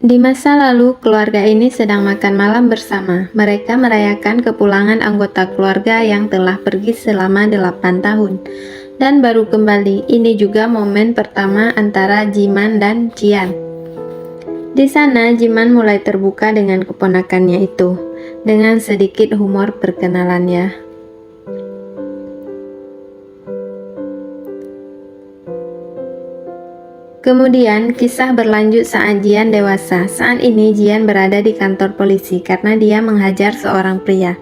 Di masa lalu, keluarga ini sedang makan malam bersama. Mereka merayakan kepulangan anggota keluarga yang telah pergi selama 8 tahun dan baru kembali. Ini juga momen pertama antara Jiman dan Jian. Di sana, Jiman mulai terbuka dengan keponakannya itu, dengan sedikit humor perkenalannya. Kemudian, kisah berlanjut saat Jian dewasa. Saat ini, Jian berada di kantor polisi karena dia menghajar seorang pria.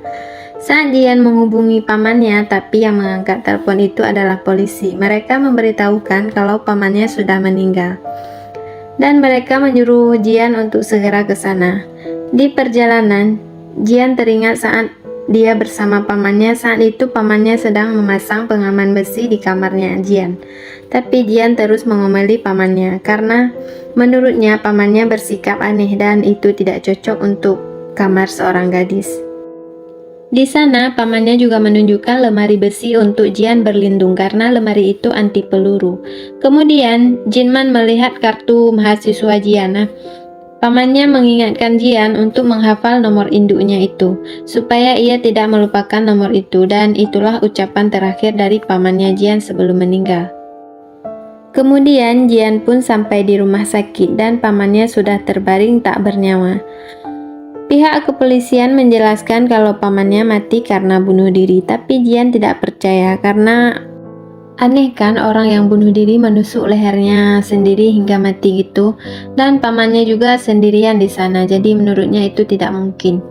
Saat Jian menghubungi pamannya, tapi yang mengangkat telepon itu adalah polisi. Mereka memberitahukan kalau pamannya sudah meninggal. Dan mereka menyuruh Jian untuk segera ke sana. Di perjalanan, Jian teringat saat dia bersama pamannya. Saat itu pamannya sedang memasang pengaman besi di kamarnya Jian. Tapi Jian terus mengomeli pamannya karena menurutnya pamannya bersikap aneh dan itu tidak cocok untuk kamar seorang gadis. Di sana pamannya juga menunjukkan lemari besi untuk Jian berlindung karena lemari itu anti peluru. Kemudian Jinman melihat kartu mahasiswa Jian. Pamannya mengingatkan Jian untuk menghafal nomor induknya itu, supaya ia tidak melupakan nomor itu, dan itulah ucapan terakhir dari pamannya Jian sebelum meninggal. Kemudian Jian pun sampai di rumah sakit dan pamannya sudah terbaring tak bernyawa. Pihak kepolisian menjelaskan kalau pamannya mati karena bunuh diri, tapi Jian tidak percaya karena aneh kan orang yang bunuh diri menusuk lehernya sendiri hingga mati gitu, dan pamannya juga sendirian di sana, jadi menurutnya itu tidak mungkin.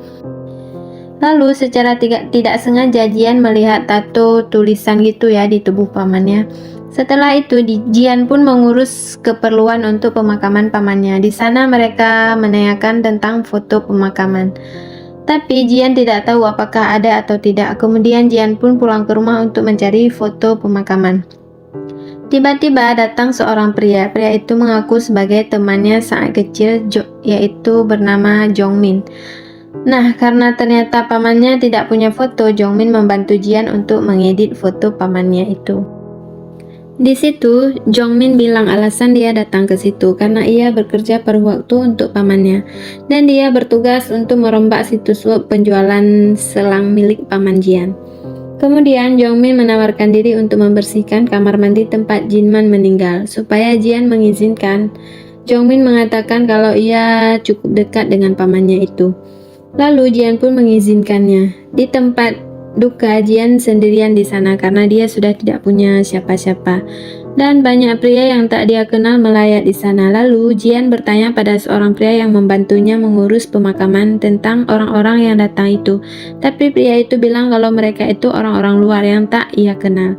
Lalu secara tidak sengaja Jian melihat tato tulisan gitu ya di tubuh pamannya. Setelah itu Jian pun mengurus keperluan untuk pemakaman pamannya. Di sana mereka menanyakan tentang foto pemakaman. Tapi Jian tidak tahu apakah ada atau tidak. Kemudian Jian pun pulang ke rumah untuk mencari foto pemakaman. Tiba-tiba datang seorang pria. Pria itu mengaku sebagai temannya saat kecil, yaitu bernama Jongmin. Nah, karena ternyata pamannya tidak punya foto, Jongmin membantu Jian untuk mengedit foto pamannya itu. Di situ, Jongmin bilang alasan dia datang ke situ karena ia bekerja paruh waktu untuk pamannya dan dia bertugas untuk merombak situs web penjualan selang milik paman Jian. Kemudian Jongmin menawarkan diri untuk membersihkan kamar mandi tempat Jinman meninggal supaya Jian mengizinkan. Jongmin mengatakan kalau ia cukup dekat dengan pamannya itu. Lalu Jian pun mengizinkannya. Di tempat duka, Jian sendirian di sana karena dia sudah tidak punya siapa-siapa. Dan banyak pria yang tak dia kenal melayat di sana. Lalu Jian bertanya pada seorang pria yang membantunya mengurus pemakaman tentang orang-orang yang datang itu. Tapi pria itu bilang kalau mereka itu orang-orang luar yang tak ia kenal.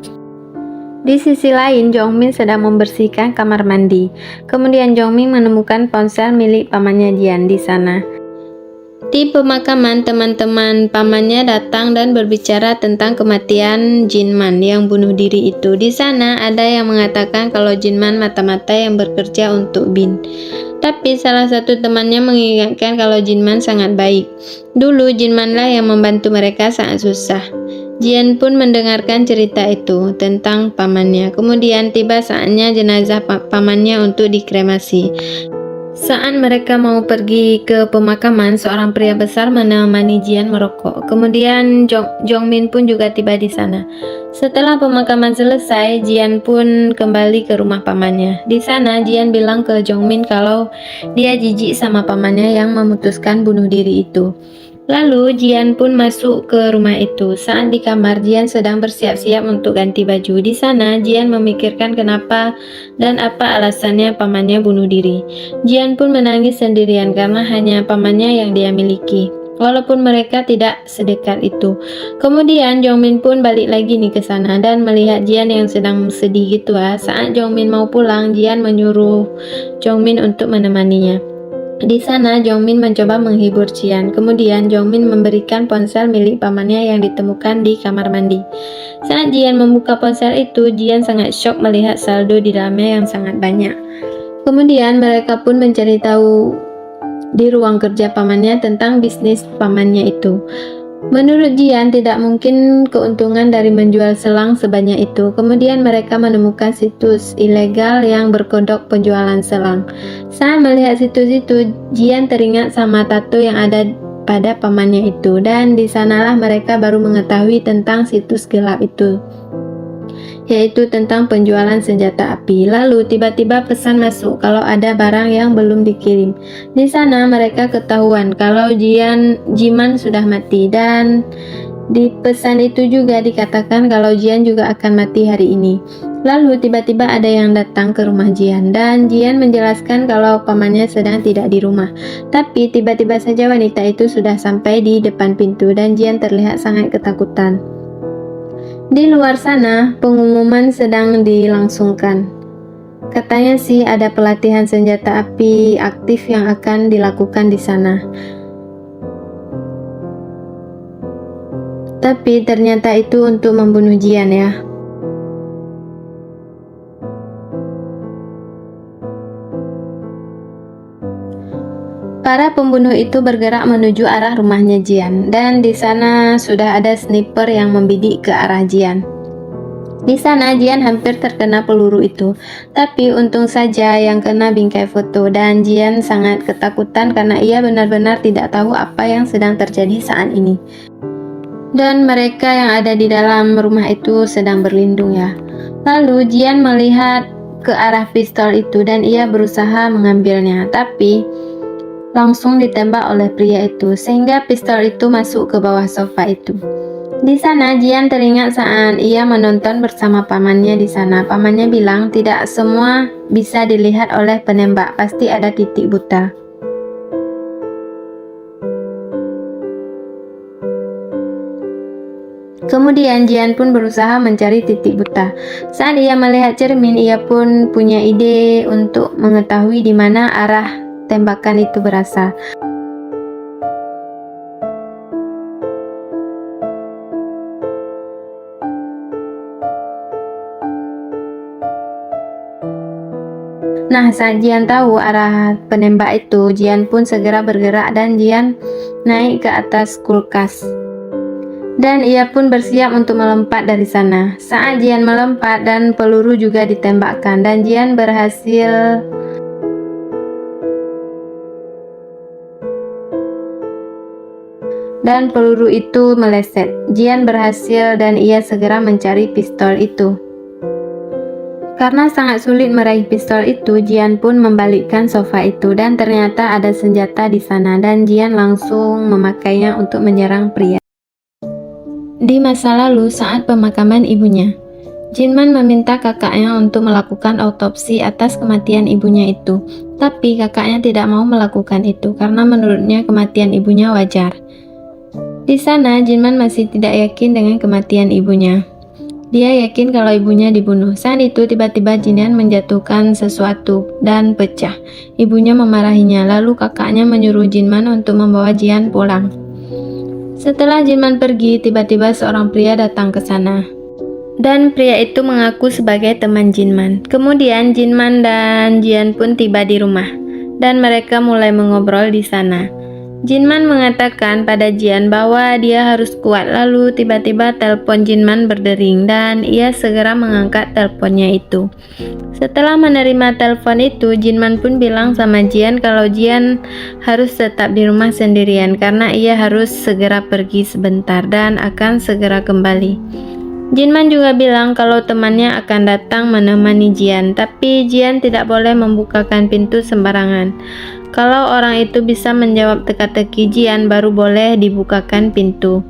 Di sisi lain, Jongmin sedang membersihkan kamar mandi. Kemudian Jongmin menemukan ponsel milik pamannya Jian di sana. Di pemakaman, teman-teman pamannya datang dan berbicara tentang kematian Jinman yang bunuh diri itu. Di sana ada yang mengatakan kalau Jinman mata-mata yang bekerja untuk Bin. Tapi salah satu temannya mengingatkan kalau Jinman sangat baik. Dulu Jinmanlah yang membantu mereka saat susah. Jian pun mendengarkan cerita itu tentang pamannya. Kemudian tiba saatnya jenazah pamannya untuk dikremasi. Saat mereka mau pergi ke pemakaman, seorang pria besar menemani Jian merokok. Kemudian Jongmin pun juga tiba di sana. Setelah pemakaman selesai, Jian pun kembali ke rumah pamannya. Di sana, Jian bilang ke Jongmin kalau dia jijik sama pamannya yang memutuskan bunuh diri itu. Lalu Jian pun masuk ke rumah itu. Saat di kamar, Jian sedang bersiap-siap untuk ganti baju. Di sana, Jian memikirkan kenapa dan apa alasannya pamannya bunuh diri. Jian pun menangis sendirian karena hanya pamannya yang dia miliki, walaupun mereka tidak sedekat itu. Kemudian Jongmin pun balik lagi nih ke sana dan melihat Jian yang sedang sedih gitu. Saat Jongmin mau pulang, Jian menyuruh Jongmin untuk menemaninya. Di sana, Jongmin mencoba menghibur Jian. Kemudian, Jongmin memberikan ponsel milik pamannya yang ditemukan di kamar mandi. Saat Jian membuka ponsel itu, Jian sangat syok melihat saldo di dalamnya yang sangat banyak. Kemudian, mereka pun mencari tahu di ruang kerja pamannya tentang bisnis pamannya itu. Menurut Jian, tidak mungkin keuntungan dari menjual selang sebanyak itu. Kemudian mereka menemukan situs ilegal yang berkodok penjualan selang. Saat melihat situs itu, Jian teringat sama tato yang ada pada pamannya itu, dan di sanalah mereka baru mengetahui tentang situs gelap itu, yaitu tentang penjualan senjata api. Lalu tiba-tiba pesan masuk kalau ada barang yang belum dikirim. Di sana mereka ketahuan kalau Jiman sudah mati, dan di pesan itu juga dikatakan kalau Jian juga akan mati hari ini. Lalu tiba-tiba ada yang datang ke rumah Jian, dan Jian menjelaskan kalau pamannya sedang tidak di rumah. Tapi tiba-tiba saja wanita itu sudah sampai di depan pintu, dan Jian terlihat sangat ketakutan. Di luar sana, pengumuman sedang dilangsungkan. Katanya sih ada pelatihan senjata api aktif yang akan dilakukan di sana. Tapi ternyata itu untuk membunuh Jian ya. Para pembunuh itu bergerak menuju arah rumahnya Jian, dan di sana sudah ada sniper yang membidik ke arah Jian. Di sana Jian hampir terkena peluru itu, tapi untung saja yang kena bingkai foto, dan Jian sangat ketakutan karena ia benar-benar tidak tahu apa yang sedang terjadi saat ini. Dan mereka yang ada di dalam rumah itu sedang berlindung ya. Lalu Jian melihat ke arah pistol itu dan ia berusaha mengambilnya, tapi langsung ditembak oleh pria itu sehingga pistol itu masuk ke bawah sofa itu. Di sana Jian teringat saat ia menonton bersama pamannya di sana. Pamannya bilang tidak semua bisa dilihat oleh penembak, pasti ada titik buta. Kemudian Jian pun berusaha mencari titik buta. Saat ia melihat cermin, ia pun punya ide untuk mengetahui di mana arah tembakan itu berasal. Nah, saat Jian tahu arah penembak itu, Jian pun segera bergerak dan Jian naik ke atas kulkas. Dan ia pun bersiap untuk melompat dari sana. Saat Jian melompat dan peluru juga ditembakkan, dan Jian berhasil dan peluru itu meleset. Jian berhasil dan ia segera mencari pistol itu. Karena sangat sulit meraih pistol itu, Jian pun membalikkan sofa itu dan ternyata ada senjata di sana, dan Jian langsung memakainya untuk menyerang pria. Di masa lalu saat pemakaman ibunya, Jinman meminta kakaknya untuk melakukan autopsi atas kematian ibunya itu, tapi kakaknya tidak mau melakukan itu karena menurutnya kematian ibunya wajar. Di sana, Jinman masih tidak yakin dengan kematian ibunya. Dia yakin kalau ibunya dibunuh. Saat itu tiba-tiba Jian menjatuhkan sesuatu dan pecah. Ibunya memarahinya, lalu kakaknya menyuruh Jinman untuk membawa Jian pulang. Setelah Jinman pergi, tiba-tiba seorang pria datang ke sana. Dan pria itu mengaku sebagai teman Jinman. Kemudian Jinman dan Jian pun tiba di rumah, dan mereka mulai mengobrol di sana. Jinman mengatakan pada Jian bahwa dia harus kuat. Lalu tiba-tiba telepon Jinman berdering dan ia segera mengangkat teleponnya itu. Setelah menerima telepon itu, Jinman pun bilang sama Jian kalau Jian harus tetap di rumah sendirian karena ia harus segera pergi sebentar dan akan segera kembali. Jinman juga bilang kalau temannya akan datang menemani Jian, tapi Jian tidak boleh membukakan pintu sembarangan. Kalau orang itu bisa menjawab teka-teki Jian, baru boleh dibukakan pintu.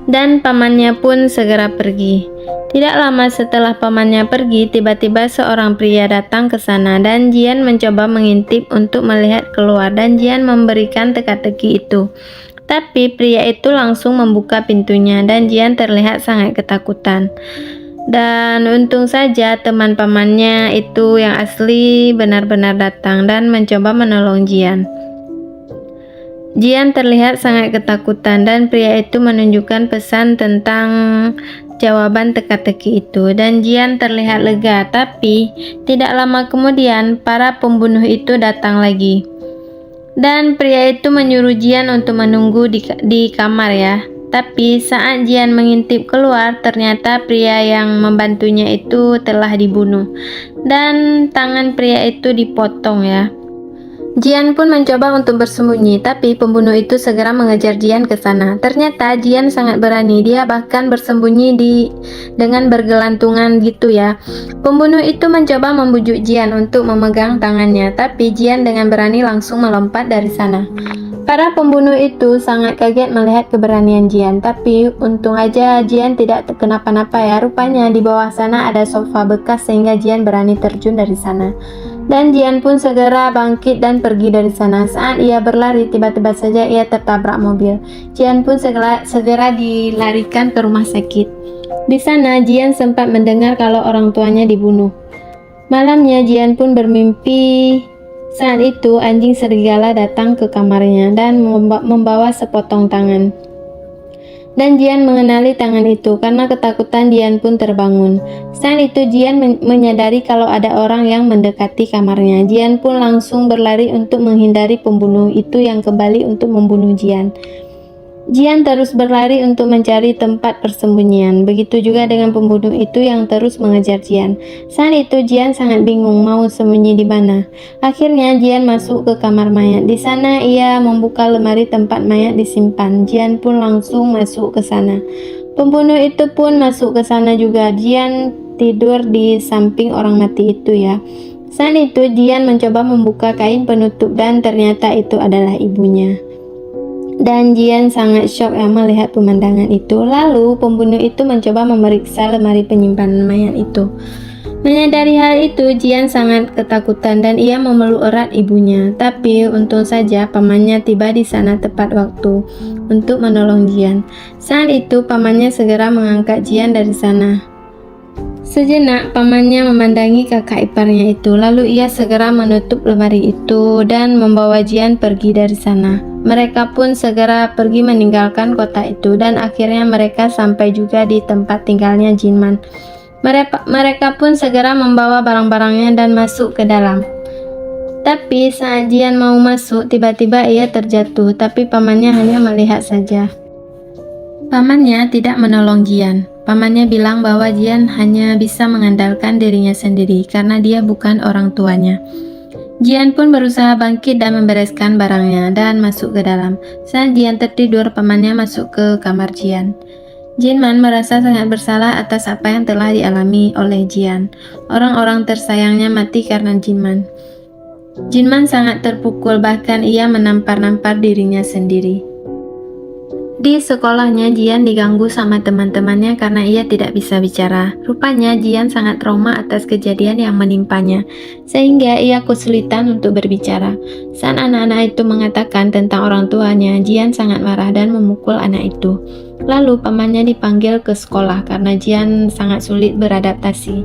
Dan pamannya pun segera pergi. Tidak lama setelah pamannya pergi, tiba-tiba seorang pria datang ke sana dan Jian mencoba mengintip untuk melihat keluar dan Jian memberikan teka-teki itu. Tapi pria itu langsung membuka pintunya dan Jian terlihat sangat ketakutan. Dan untung saja teman pamannya itu yang asli benar-benar datang dan mencoba menolong Jian. Jian terlihat sangat ketakutan dan pria itu menunjukkan pesan tentang jawaban teka-teki itu dan Jian terlihat lega. Tapi tidak lama kemudian para pembunuh itu datang lagi. Dan pria itu menyuruh Jian untuk menunggu di kamar ya. Tapi saat Jian mengintip keluar, ternyata pria yang membantunya itu telah dibunuh. Dan tangan pria itu dipotong ya. Jian pun mencoba untuk bersembunyi, tapi pembunuh itu segera mengejar Jian ke sana. Ternyata Jian sangat berani, dia bahkan bersembunyi dengan bergelantungan gitu ya. Pembunuh itu mencoba membujuk Jian untuk memegang tangannya, tapi Jian dengan berani langsung melompat dari sana. Para pembunuh itu sangat kaget melihat keberanian Jian, tapi untung aja Jian tidak kenapa-napa ya. Rupanya di bawah sana ada sofa bekas sehingga Jian berani terjun dari sana. Dan Jian pun segera bangkit dan pergi dari sana. Saat ia berlari, tiba-tiba saja ia tertabrak mobil. Jian pun segera dilarikan ke rumah sakit. Di sana Jian sempat mendengar kalau orang tuanya dibunuh. Malamnya Jian pun bermimpi. Saat itu anjing serigala datang ke kamarnya dan membawa sepotong tangan. Dan Jian mengenali tangan itu. Karena ketakutan Jian pun terbangun. Saat itu Jian menyadari kalau ada orang yang mendekati kamarnya. Jian pun langsung berlari untuk menghindari pembunuh itu yang kembali untuk membunuh Jian. Jian terus berlari untuk mencari tempat persembunyian. Begitu juga dengan pembunuh itu yang terus mengejar Jian. Saat itu Jian sangat bingung mau sembunyi di mana. Akhirnya Jian masuk ke kamar mayat. Di sana ia membuka lemari tempat mayat disimpan. Jian pun langsung masuk ke sana. Pembunuh itu pun masuk ke sana juga. Jian tidur di samping orang mati itu ya. Saat itu Jian mencoba membuka kain penutup dan ternyata itu adalah ibunya. Dan Jian sangat syok ya melihat pemandangan itu. Lalu pembunuh itu mencoba memeriksa lemari penyimpanan mayat itu. Menyadari hal itu, Jian sangat ketakutan dan ia memeluk erat ibunya. Tapi untung saja pamannya tiba di sana tepat waktu untuk menolong Jian. Saat itu pamannya segera mengangkat Jian dari sana. Sejenak pamannya memandangi kakak iparnya itu. Lalu ia segera menutup lemari itu dan membawa Jian pergi dari sana. Mereka pun segera pergi meninggalkan kota itu dan akhirnya mereka sampai juga di tempat tinggalnya Jinman. Mereka pun segera membawa barang-barangnya dan masuk ke dalam. Tapi saat Jian mau masuk, tiba-tiba ia terjatuh, tapi pamannya hanya melihat saja. Pamannya tidak menolong Jian. Pamannya bilang bahwa Jian hanya bisa mengandalkan dirinya sendiri karena dia bukan orang tuanya. Jian pun berusaha bangkit dan membereskan barangnya dan masuk ke dalam. Saat Jian tertidur, pamannya masuk ke kamar Jian. Jinman merasa sangat bersalah atas apa yang telah dialami oleh Jian. Orang-orang tersayangnya mati karena Jinman. Jinman sangat terpukul, bahkan ia menampar-nampar dirinya sendiri. Di sekolahnya Jian diganggu sama teman-temannya karena ia tidak bisa bicara. Rupanya Jian sangat trauma atas kejadian yang menimpanya, sehingga ia kesulitan untuk berbicara. Saat anak-anak itu mengatakan tentang orang tuanya, Jian sangat marah dan memukul anak itu. Lalu pamannya dipanggil ke sekolah karena Jian sangat sulit beradaptasi.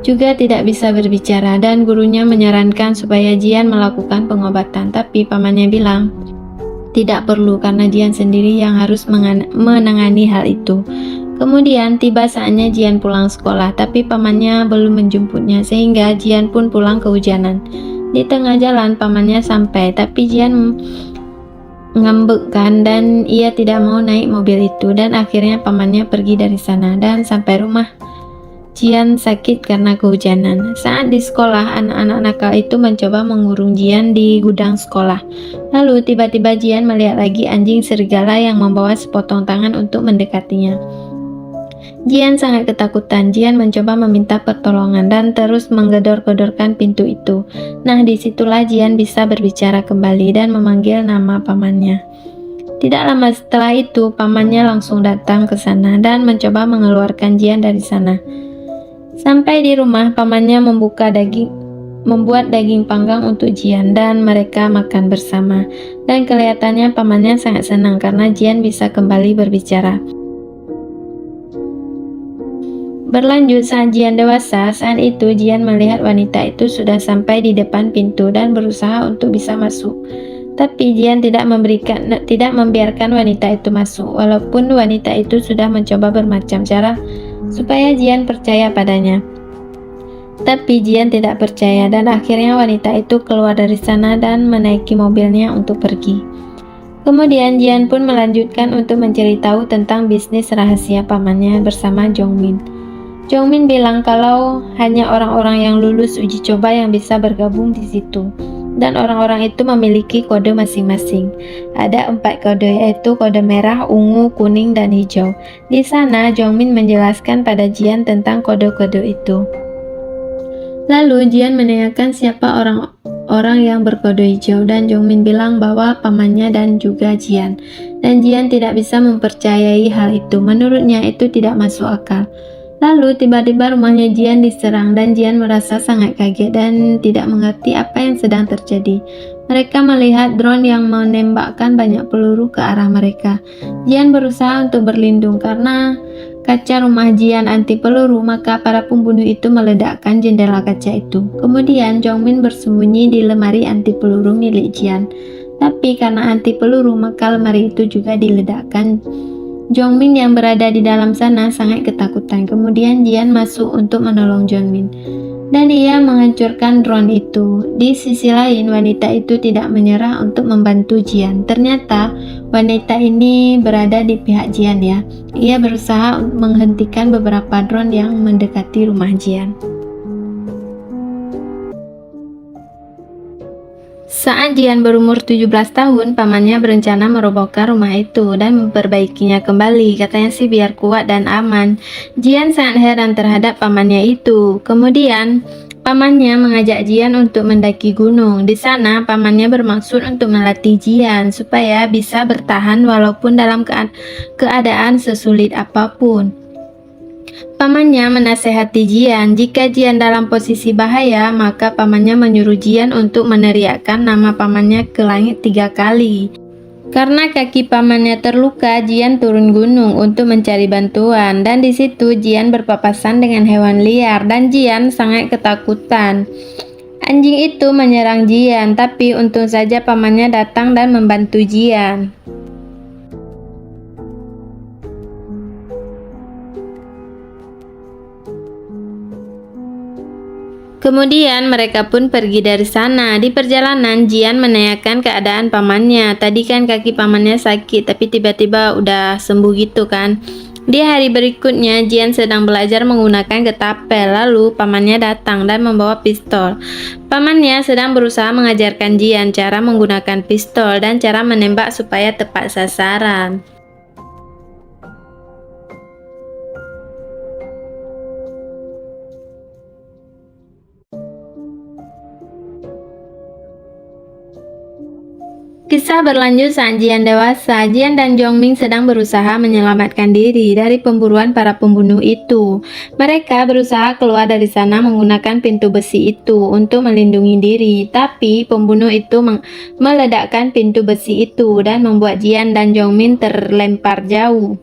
Juga tidak bisa berbicara dan gurunya menyarankan supaya Jian melakukan pengobatan, tapi pamannya bilang tidak perlu karena Jian sendiri yang harus menangani hal itu. Kemudian tiba saatnya Jian pulang sekolah, tapi pamannya belum menjemputnya sehingga Jian pun pulang kehujanan. Di tengah jalan pamannya sampai, tapi Jian ngambekkan dan ia tidak mau naik mobil itu dan akhirnya pamannya pergi dari sana dan sampai rumah Jian sakit karena kehujanan. Saat di sekolah, anak-anak nakal itu mencoba mengurung Jian di gudang sekolah. Lalu tiba-tiba Jian melihat lagi anjing serigala yang membawa sepotong tangan untuk mendekatinya. Jian sangat ketakutan. Jian mencoba meminta pertolongan dan terus menggedor-gedorkan pintu itu. Nah, disitulah Jian bisa berbicara kembali dan memanggil nama pamannya. Tidak lama setelah itu, pamannya langsung datang ke sana dan mencoba mengeluarkan Jian dari sana. Sampai di rumah, pamannya membuat daging panggang untuk Jian dan mereka makan bersama. Dan kelihatannya pamannya sangat senang karena Jian bisa kembali berbicara. Berlanjut saat Jian dewasa, saat itu Jian melihat wanita itu sudah sampai di depan pintu dan berusaha untuk bisa masuk. Tapi Jian tidak membiarkan wanita itu masuk, walaupun wanita itu sudah mencoba bermacam cara supaya Jian percaya padanya. Tapi Jian tidak percaya dan akhirnya wanita itu keluar dari sana dan menaiki mobilnya untuk pergi. Kemudian Jian pun melanjutkan untuk mencari tahu tentang bisnis rahasia pamannya bersama Jongmin. Jongmin bilang kalau hanya orang-orang yang lulus uji coba yang bisa bergabung di situ. Dan orang-orang itu memiliki kode masing-masing. Ada 4 kode, yaitu kode merah, ungu, kuning, dan hijau. Di sana Jongmin menjelaskan pada Jian tentang kode-kode itu. Lalu Jian menanyakan siapa orang-orang yang berkode hijau dan Jongmin bilang bahwa pamannya dan juga Jian. Dan Jian tidak bisa mempercayai hal itu. Menurutnya itu tidak masuk akal. Lalu tiba-tiba rumahnya Jian diserang dan Jian merasa sangat kaget dan tidak mengerti apa yang sedang terjadi. Mereka melihat drone yang menembakkan banyak peluru ke arah mereka. Jian berusaha untuk berlindung karena kaca rumah Jian anti peluru, maka para pembunuh itu meledakkan jendela kaca itu. Kemudian Jongmin bersembunyi di lemari anti peluru milik Jian. Tapi karena anti peluru, maka lemari itu juga diledakkan. Jongmin yang berada di dalam sana sangat ketakutan. Kemudian Jian masuk untuk menolong Jongmin. Dan ia menghancurkan drone itu. Di sisi lain, wanita itu tidak menyerah untuk membantu Jian. Ternyata wanita ini berada di pihak Jian ya. Ia berusaha menghentikan beberapa drone yang mendekati rumah Jian. Saat Jian berumur 17 tahun, pamannya berencana merobohkan rumah itu dan memperbaikinya kembali. Katanya sih biar kuat dan aman. Jian sangat heran terhadap pamannya itu. Kemudian pamannya mengajak Jian untuk mendaki gunung. Di sana pamannya bermaksud untuk melatih Jian supaya bisa bertahan walaupun dalam keadaan sesulit apapun. Pamannya menasehati Jian, jika Jian dalam posisi bahaya, maka pamannya menyuruh Jian untuk meneriakkan nama pamannya ke langit 3 kali. Karena kaki pamannya terluka, Jian turun gunung untuk mencari bantuan, dan di situ Jian berpapasan dengan hewan liar dan Jian sangat ketakutan. Anjing itu menyerang Jian, tapi untung saja pamannya datang dan membantu Jian. Kemudian mereka pun pergi dari sana. Di perjalanan Jian menanyakan keadaan pamannya. Tadi kan kaki pamannya sakit, tapi tiba-tiba udah sembuh gitu kan. Di hari berikutnya Jian sedang belajar menggunakan getapel. Lalu pamannya datang dan membawa pistol. Pamannya sedang berusaha mengajarkan Jian cara menggunakan pistol dan cara menembak supaya tepat sasaran. Kisah berlanjut saat Jian dewasa. Jian dan Jongmin sedang berusaha menyelamatkan diri dari pemburuan para pembunuh itu. Mereka berusaha keluar dari sana menggunakan pintu besi itu untuk melindungi diri. Tapi pembunuh itu meledakkan pintu besi itu dan membuat Jian dan Jongmin terlempar jauh.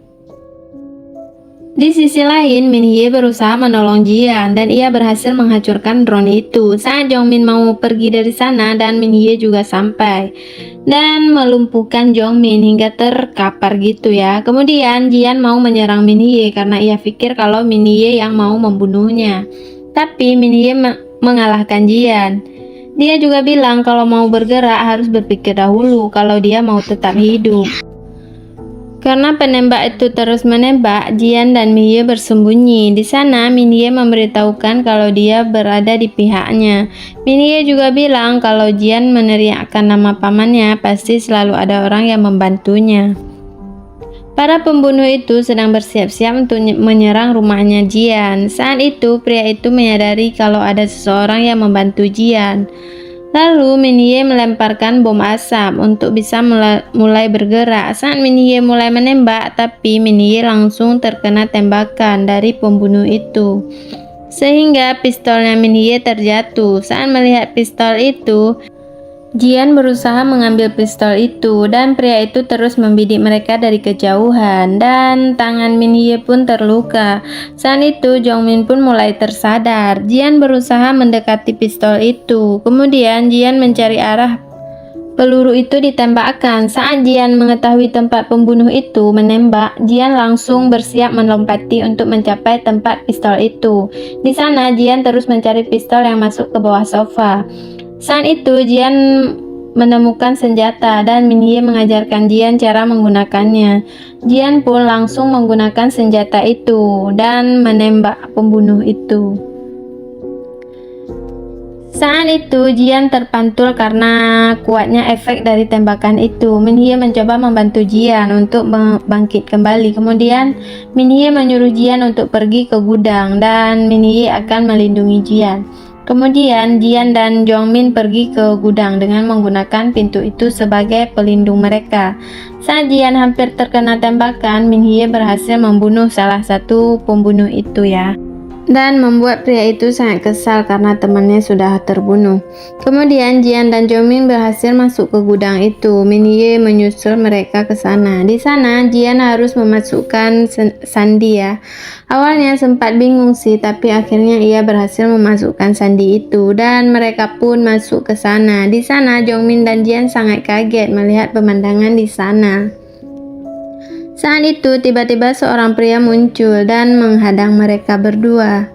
Di sisi lain, Min Hye berusaha menolong Jian dan ia berhasil menghancurkan drone itu. Saat Jongmin mau pergi dari sana dan Min Hye juga sampai dan melumpuhkan Jongmin hingga terkapar gitu ya. Kemudian Jian mau menyerang Min Hye karena ia pikir kalau Min Hye yang mau membunuhnya. Tapi Min Hye mengalahkan Jian. Dia juga bilang kalau mau bergerak harus berpikir dahulu kalau dia mau tetap hidup. Karena penembak itu terus menembak, Jian dan Min Hye bersembunyi. Di sana, Min Hye memberitahukan kalau dia berada di pihaknya. Min Hye juga bilang kalau Jian meneriakkan nama pamannya, pasti selalu ada orang yang membantunya. Para pembunuh itu sedang bersiap-siap untuk menyerang rumahnya Jian. Saat itu, pria itu menyadari kalau ada seseorang yang membantu Jian. Lalu Min Hye melemparkan bom asap untuk bisa mulai bergerak. Saat Min Hye mulai menembak, tapi Min Hye langsung terkena tembakan dari pembunuh itu, sehingga pistolnya Min Hye terjatuh. Saat melihat pistol itu, Jian berusaha mengambil pistol itu dan pria itu terus membidik mereka dari kejauhan dan tangan Min Hye pun terluka. Saat itu Jongmin pun mulai tersadar. Jian berusaha mendekati pistol itu. Kemudian Jian mencari arah peluru itu ditembakkan. Saat Jian mengetahui tempat pembunuh itu menembak, Jian langsung bersiap melompati untuk mencapai tempat pistol itu. Di sana, Jian terus mencari pistol yang masuk ke bawah sofa. Saat itu, Jian menemukan senjata dan Min Hye mengajarkan Jian cara menggunakannya. Jian pun langsung menggunakan senjata itu dan menembak pembunuh itu. Saat itu Jian terpantul karena kuatnya efek dari tembakan itu. Min Hye mencoba membantu Jian untuk bangkit kembali. Kemudian Min Hye menyuruh Jian untuk pergi ke gudang dan Min Hye akan melindungi Jian. Kemudian Jian dan Jongmin pergi ke gudang dengan menggunakan pintu itu sebagai pelindung mereka. Saat Jian hampir terkena tembakan, Min Hye berhasil membunuh salah satu pembunuh itu ya. Dan membuat pria itu sangat kesal karena temannya sudah terbunuh. Kemudian Jian dan Jongmin berhasil masuk ke gudang itu. Min Hye menyusul mereka ke sana. Di sana Jian harus memasukkan sandi ya. Awalnya sempat bingung sih, tapi akhirnya ia berhasil memasukkan sandi itu dan mereka pun masuk ke sana. Di sana Jongmin dan Jian sangat kaget melihat pemandangan di sana. Saat itu tiba-tiba seorang pria muncul dan menghadang mereka berdua.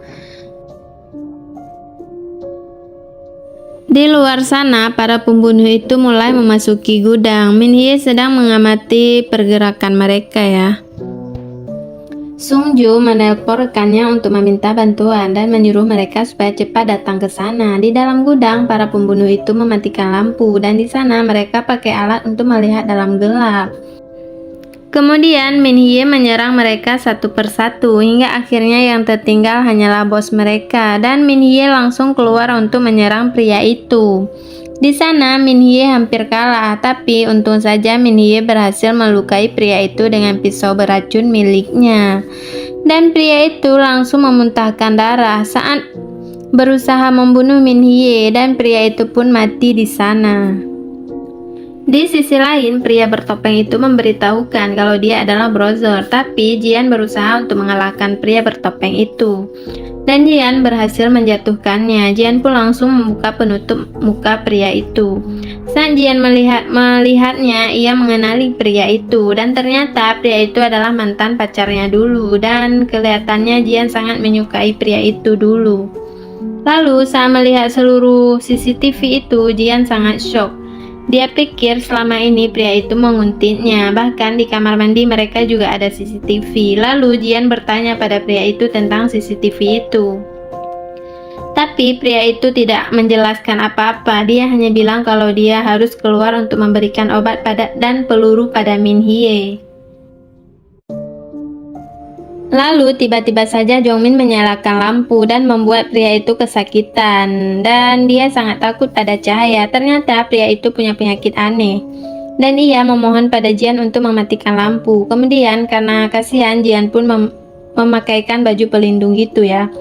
Di luar sana, para pembunuh itu mulai memasuki gudang. Min Hye sedang mengamati pergerakan mereka ya. Sung Jo menelpon rekannya untuk meminta bantuan dan menyuruh mereka supaya cepat datang ke sana. Di dalam gudang, para pembunuh itu mematikan lampu dan di sana mereka pakai alat untuk melihat dalam gelap. Kemudian Min Hye menyerang mereka satu persatu hingga akhirnya yang tertinggal hanyalah bos mereka dan Min Hye langsung keluar untuk menyerang pria itu. Di sana Min Hye hampir kalah, tapi untung saja Min Hye berhasil melukai pria itu dengan pisau beracun miliknya. Dan pria itu langsung memuntahkan darah saat berusaha membunuh Min Hye dan pria itu pun mati di sana. Di sisi lain, pria bertopeng itu memberitahukan kalau dia adalah browser, tapi Jian berusaha untuk mengalahkan pria bertopeng itu. Dan Jian berhasil menjatuhkannya. Jian pun langsung membuka penutup muka pria itu. Saat Jian melihatnya, ia mengenali pria itu. Dan ternyata pria itu adalah mantan pacarnya dulu. Dan kelihatannya Jian sangat menyukai pria itu dulu. Lalu saat melihat seluruh CCTV itu, Jian sangat shock. Dia pikir selama ini pria itu menguntitnya, bahkan di kamar mandi mereka juga ada CCTV. Lalu Jian bertanya pada pria itu tentang CCTV itu. Tapi pria itu tidak menjelaskan apa-apa, dia hanya bilang kalau dia harus keluar untuk memberikan obat dan peluru pada Min Hye. Lalu tiba-tiba saja Jongmin menyalakan lampu dan membuat pria itu kesakitan dan dia sangat takut pada cahaya. Ternyata pria itu punya penyakit aneh dan ia memohon pada Jian untuk mematikan lampu. Kemudian karena kasihan Jian pun memakaikan baju pelindung gitu ya.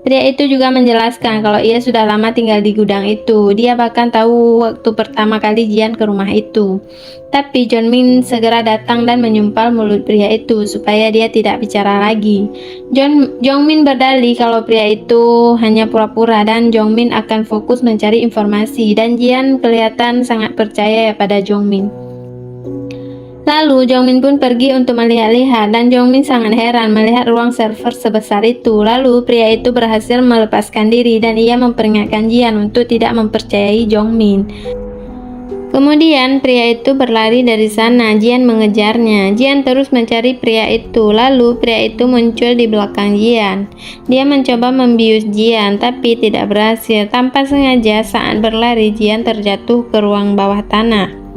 Pria itu juga menjelaskan kalau ia sudah lama tinggal di gudang itu. Dia bahkan tahu waktu pertama kali Jian ke rumah itu. Tapi Jongmin segera datang dan menyumpal mulut pria itu supaya dia tidak bicara lagi. Jongmin berdalih kalau pria itu hanya pura-pura dan Jongmin akan fokus mencari informasi dan Jian kelihatan sangat percaya pada Jongmin. Lalu Jongmin pun pergi untuk melihat-lihat dan Jongmin sangat heran melihat ruang server sebesar itu. Lalu pria itu berhasil melepaskan diri dan ia memperingatkan Jian untuk tidak mempercayai Jongmin. Kemudian pria itu berlari dari sana. Jian mengejarnya. Jian terus mencari pria itu. Lalu pria itu muncul di belakang Jian. Dia mencoba membius Jian tapi tidak berhasil. Tanpa sengaja saat berlari Jian terjatuh ke ruang bawah tanah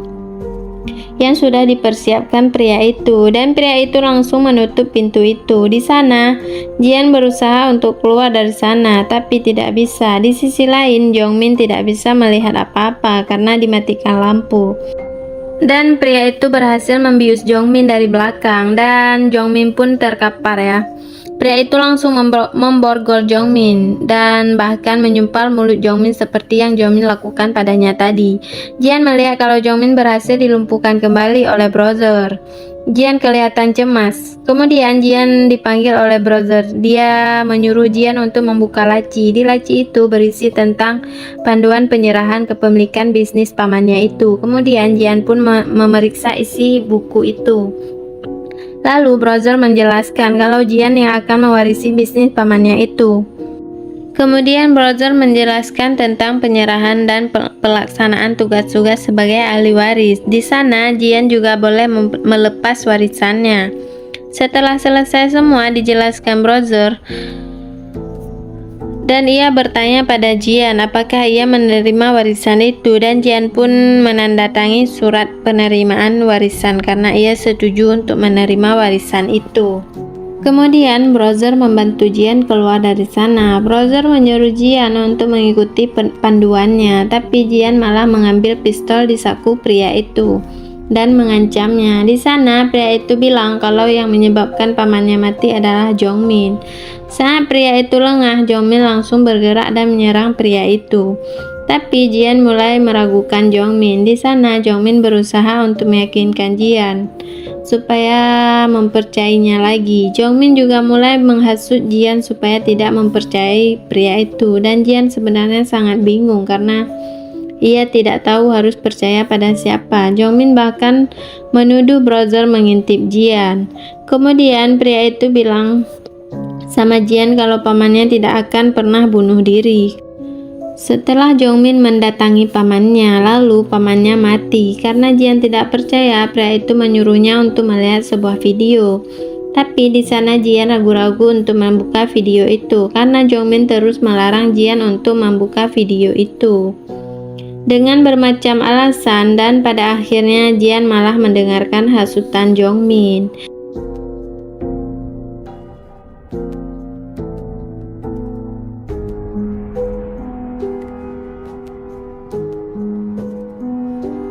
yang sudah dipersiapkan pria itu dan pria itu langsung menutup pintu itu. Di sana Jian berusaha untuk keluar dari sana tapi tidak bisa. Di sisi lain Jongmin tidak bisa melihat apa-apa karena dimatikan lampu. Dan pria itu berhasil membius Jongmin dari belakang dan Jongmin pun terkapar ya. Pria itu langsung memborgol Jongmin dan bahkan menyumpal mulut Jongmin seperti yang Jongmin lakukan padanya tadi. Jian melihat kalau Jongmin berhasil dilumpuhkan kembali oleh brother. Jian kelihatan cemas. Kemudian Jian dipanggil oleh brother. Dia menyuruh Jian untuk membuka laci. Di laci itu berisi tentang panduan penyerahan kepemilikan bisnis pamannya itu. Kemudian Jian pun memeriksa isi buku itu. Lalu brother menjelaskan kalau Jian yang akan mewarisi bisnis pamannya itu. Kemudian brother menjelaskan tentang penyerahan dan pelaksanaan tugas-tugas sebagai ahli waris. Di sana Jian juga boleh melepas warisannya. Setelah selesai semua dijelaskan brother, dan ia bertanya pada Jian apakah ia menerima warisan itu, dan Jian pun menandatangani surat penerimaan warisan karena ia setuju untuk menerima warisan itu. Kemudian brother membantu Jian keluar dari sana. Brother menyuruh Jian untuk mengikuti panduannya, tapi Jian malah mengambil pistol di saku pria itu dan mengancamnya. Di sana pria itu bilang kalau yang menyebabkan pamannya mati adalah Jongmin. Saat pria itu lengah, Jongmin langsung bergerak dan menyerang pria itu. Tapi Jian mulai meragukan Jongmin. Di sana Jongmin berusaha untuk meyakinkan Jian supaya mempercayainya lagi. Jongmin juga mulai menghasut Jian supaya tidak mempercayai pria itu, dan Jian sebenarnya sangat bingung karena ia tidak tahu harus percaya pada siapa. Jongmin bahkan menuduh brother mengintip Jian. Kemudian pria itu bilang sama Jian kalau pamannya tidak akan pernah bunuh diri. Setelah Jongmin mendatangi pamannya, lalu pamannya mati. Karena Jian tidak percaya, pria itu menyuruhnya untuk melihat sebuah video. Tapi di sana Jian ragu-ragu untuk membuka video itu karena Jongmin terus melarang Jian untuk membuka video itu dengan bermacam alasan, dan pada akhirnya Jian malah mendengarkan hasutan Jongmin.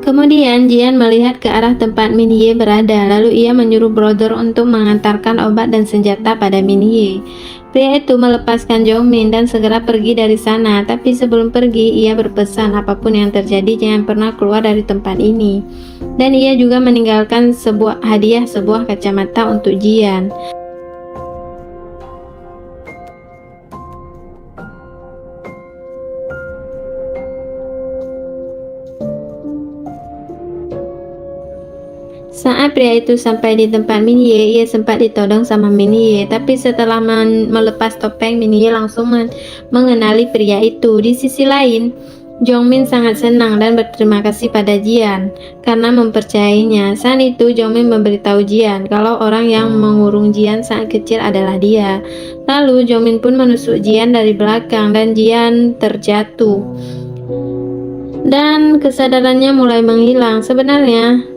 Kemudian Jian melihat ke arah tempat Min Ye berada, lalu ia menyuruh brother untuk mengantarkan obat dan senjata pada Min Ye. Pria itu melepaskan Jongmin dan segera pergi dari sana, tapi sebelum pergi ia berpesan apapun yang terjadi jangan pernah keluar dari tempat ini. Dan ia juga meninggalkan sebuah kacamata untuk Jian. Saat pria itu sampai di tempat Min Ye, ia sempat ditodong sama Min Ye, tapi setelah melepas topeng, Min Ye langsung mengenali pria itu. Di sisi lain, Jongmin sangat senang dan berterima kasih pada Jian karena mempercayainya. Saat itu Jongmin memberitahu Jian kalau orang yang mengurung Jian saat kecil adalah dia. Lalu Jongmin pun menusuk Jian dari belakang dan Jian terjatuh dan kesadarannya mulai menghilang. Sebenarnya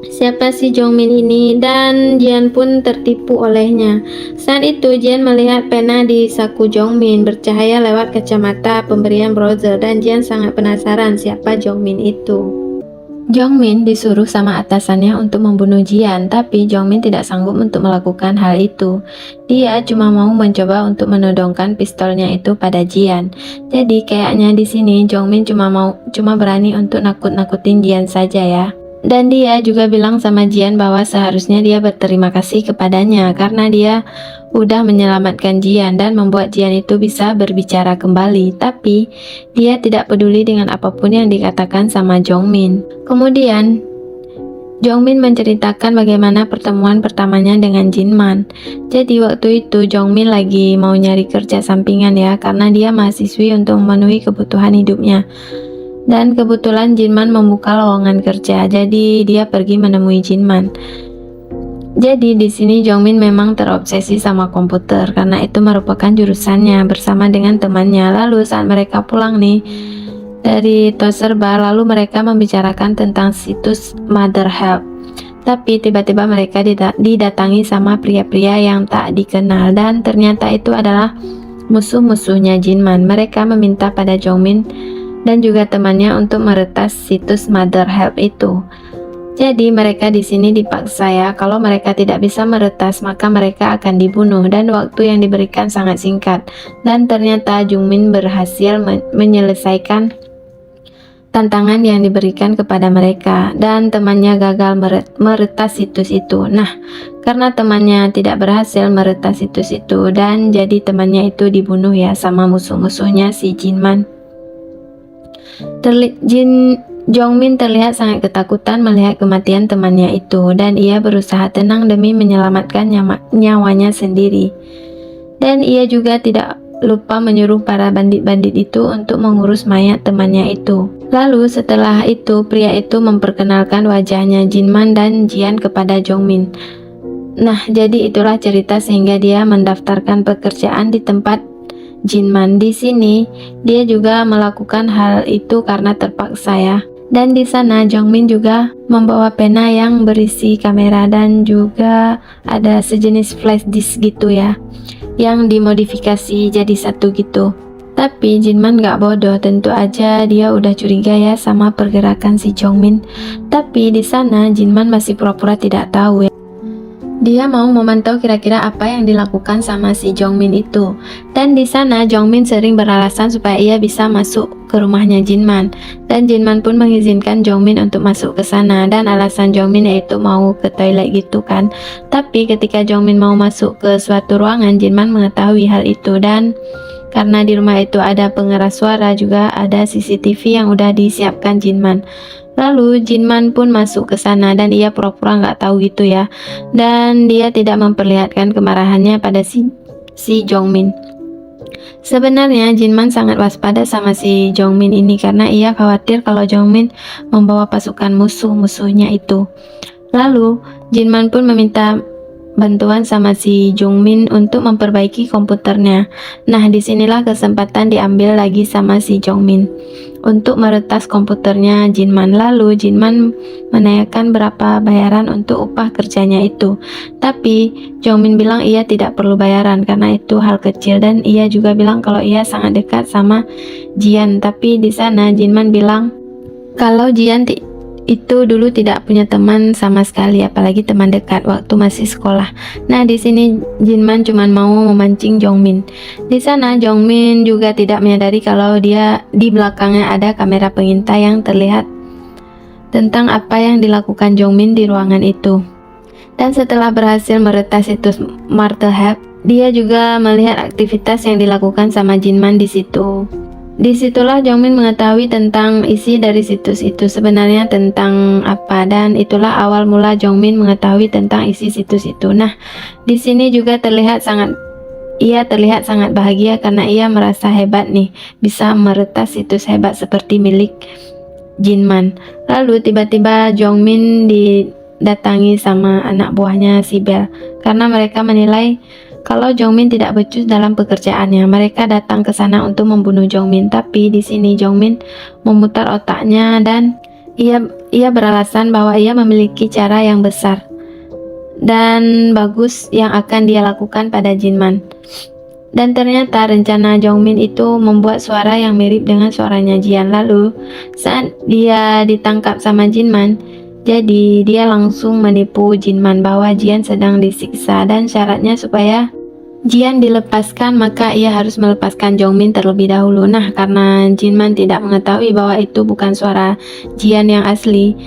siapa sih Jongmin ini? Dan Jian pun tertipu olehnya. Saat itu Jian melihat pena di saku Jongmin bercahaya lewat kacamata pemberian brother, dan Jian sangat penasaran siapa Jongmin itu. Jongmin disuruh sama atasannya untuk membunuh Jian, tapi Jongmin tidak sanggup untuk melakukan hal itu. Dia cuma mau mencoba untuk menodongkan pistolnya itu pada Jian. Jadi kayaknya di sini Jongmin cuma berani untuk nakut-nakutin Jian saja ya. Dan dia juga bilang sama Jian bahwa seharusnya dia berterima kasih kepadanya karena dia udah menyelamatkan Jian dan membuat Jian itu bisa berbicara kembali. Tapi dia tidak peduli dengan apapun yang dikatakan sama Jongmin. Kemudian Jongmin menceritakan bagaimana pertemuan pertamanya dengan Jinman. Jadi waktu itu Jongmin lagi mau nyari kerja sampingan ya, karena dia mahasiswi untuk memenuhi kebutuhan hidupnya. Dan kebetulan Jinman membuka lowongan kerja, jadi dia pergi menemui Jinman. Jadi di sini Jongmin memang terobsesi sama komputer karena itu merupakan jurusannya bersama dengan temannya. Lalu saat mereka pulang nih dari Tozer Bar, lalu mereka membicarakan tentang situs Mother Help. Tapi tiba-tiba mereka didatangi sama pria-pria yang tak dikenal, dan ternyata itu adalah musuh-musuhnya Jinman. Mereka meminta pada Jongmin dan juga temannya untuk meretas situs Mother Help itu. Jadi mereka di sini dipaksa ya, kalau mereka tidak bisa meretas maka mereka akan dibunuh dan waktu yang diberikan sangat singkat. Dan ternyata Jungmin berhasil menyelesaikan tantangan yang diberikan kepada mereka dan temannya gagal meretas situs itu. Nah, karena temannya tidak berhasil meretas situs itu dan jadi temannya itu dibunuh ya sama musuh-musuhnya si Jinman. Jongmin terlihat sangat ketakutan melihat kematian temannya itu dan ia berusaha tenang demi menyelamatkan nyawanya sendiri. Dan ia juga tidak lupa menyuruh para bandit-bandit itu untuk mengurus mayat temannya itu. Lalu setelah itu pria itu memperkenalkan wajahnya Jinman dan Jian kepada Jongmin. Nah, jadi itulah cerita sehingga dia mendaftarkan pekerjaan di tempat Jinman. Di sini dia juga melakukan hal itu karena terpaksa ya. Dan di sana Jongmin juga membawa pena yang berisi kamera dan juga ada sejenis flash disk gitu ya, yang dimodifikasi jadi satu gitu. Tapi Jinman gak bodoh, tentu aja dia udah curiga ya sama pergerakan si Jongmin. Tapi di sana Jinman masih pura-pura tidak tahu ya. Dia mau memantau kira-kira apa yang dilakukan sama si Jongmin itu. Dan di sana Jongmin sering beralasan supaya ia bisa masuk ke rumahnya Jinman. Dan Jinman pun mengizinkan Jongmin untuk masuk ke sana. Dan alasan Jongmin yaitu mau ke toilet gitu kan. Tapi ketika Jongmin mau masuk ke suatu ruangan, Jinman mengetahui hal itu. Dan karena di rumah itu ada pengeras suara, juga ada CCTV yang udah disiapkan Jinman. Lalu Jinman pun masuk ke sana dan ia pura-pura nggak tahu gitu ya. Dan dia tidak memperlihatkan kemarahannya pada si Jongmin. Sebenarnya Jinman sangat waspada sama si Jongmin ini karena ia khawatir kalau Jongmin membawa pasukan musuh-musuhnya itu. Lalu Jinman pun meminta bantuan sama si Jongmin untuk memperbaiki komputernya. Nah, disinilah kesempatan diambil lagi sama si Jongmin untuk meretas komputernya Jinman. Lalu Jinman menanyakan berapa bayaran untuk upah kerjanya itu. Tapi Jongmin bilang ia tidak perlu bayaran karena itu hal kecil, dan ia juga bilang kalau ia sangat dekat sama Jian. Tapi di sana Jinman bilang kalau Jian itu dulu tidak punya teman sama sekali, apalagi teman dekat waktu masih sekolah. Nah, di sini Jinman cuma mau memancing Jongmin. Di sana Jongmin juga tidak menyadari kalau dia di belakangnya ada kamera pengintai yang terlihat tentang apa yang dilakukan Jongmin di ruangan itu. Dan setelah berhasil meretas situs Martelhab, dia juga melihat aktivitas yang dilakukan sama Jinman di situ. Disitulah Jongmin mengetahui tentang isi dari situs itu sebenarnya tentang apa, dan itulah awal mula Jongmin mengetahui tentang isi situs itu. Nah, di sini juga terlihat sangat bahagia karena ia merasa hebat nih, bisa meretas situs hebat seperti milik Jinman. Lalu tiba-tiba Jongmin didatangi sama anak buahnya Sibel karena mereka menilai kalau Jongmin tidak becus dalam pekerjaannya. Mereka datang ke sana untuk membunuh Jongmin, tapi di sini Jongmin memutar otaknya dan ia beralasan bahwa ia memiliki cara yang besar dan bagus yang akan dia lakukan pada Jinman. Dan ternyata rencana Jongmin itu membuat suara yang mirip dengan suaranya Jian. Lalu saat dia ditangkap sama Jinman, jadi dia langsung menipu Jinman bahwa Jian sedang disiksa dan syaratnya supaya Jian dilepaskan maka ia harus melepaskan Jongmin terlebih dahulu. Nah, karena Jinman tidak mengetahui bahwa itu bukan suara Jian yang asli,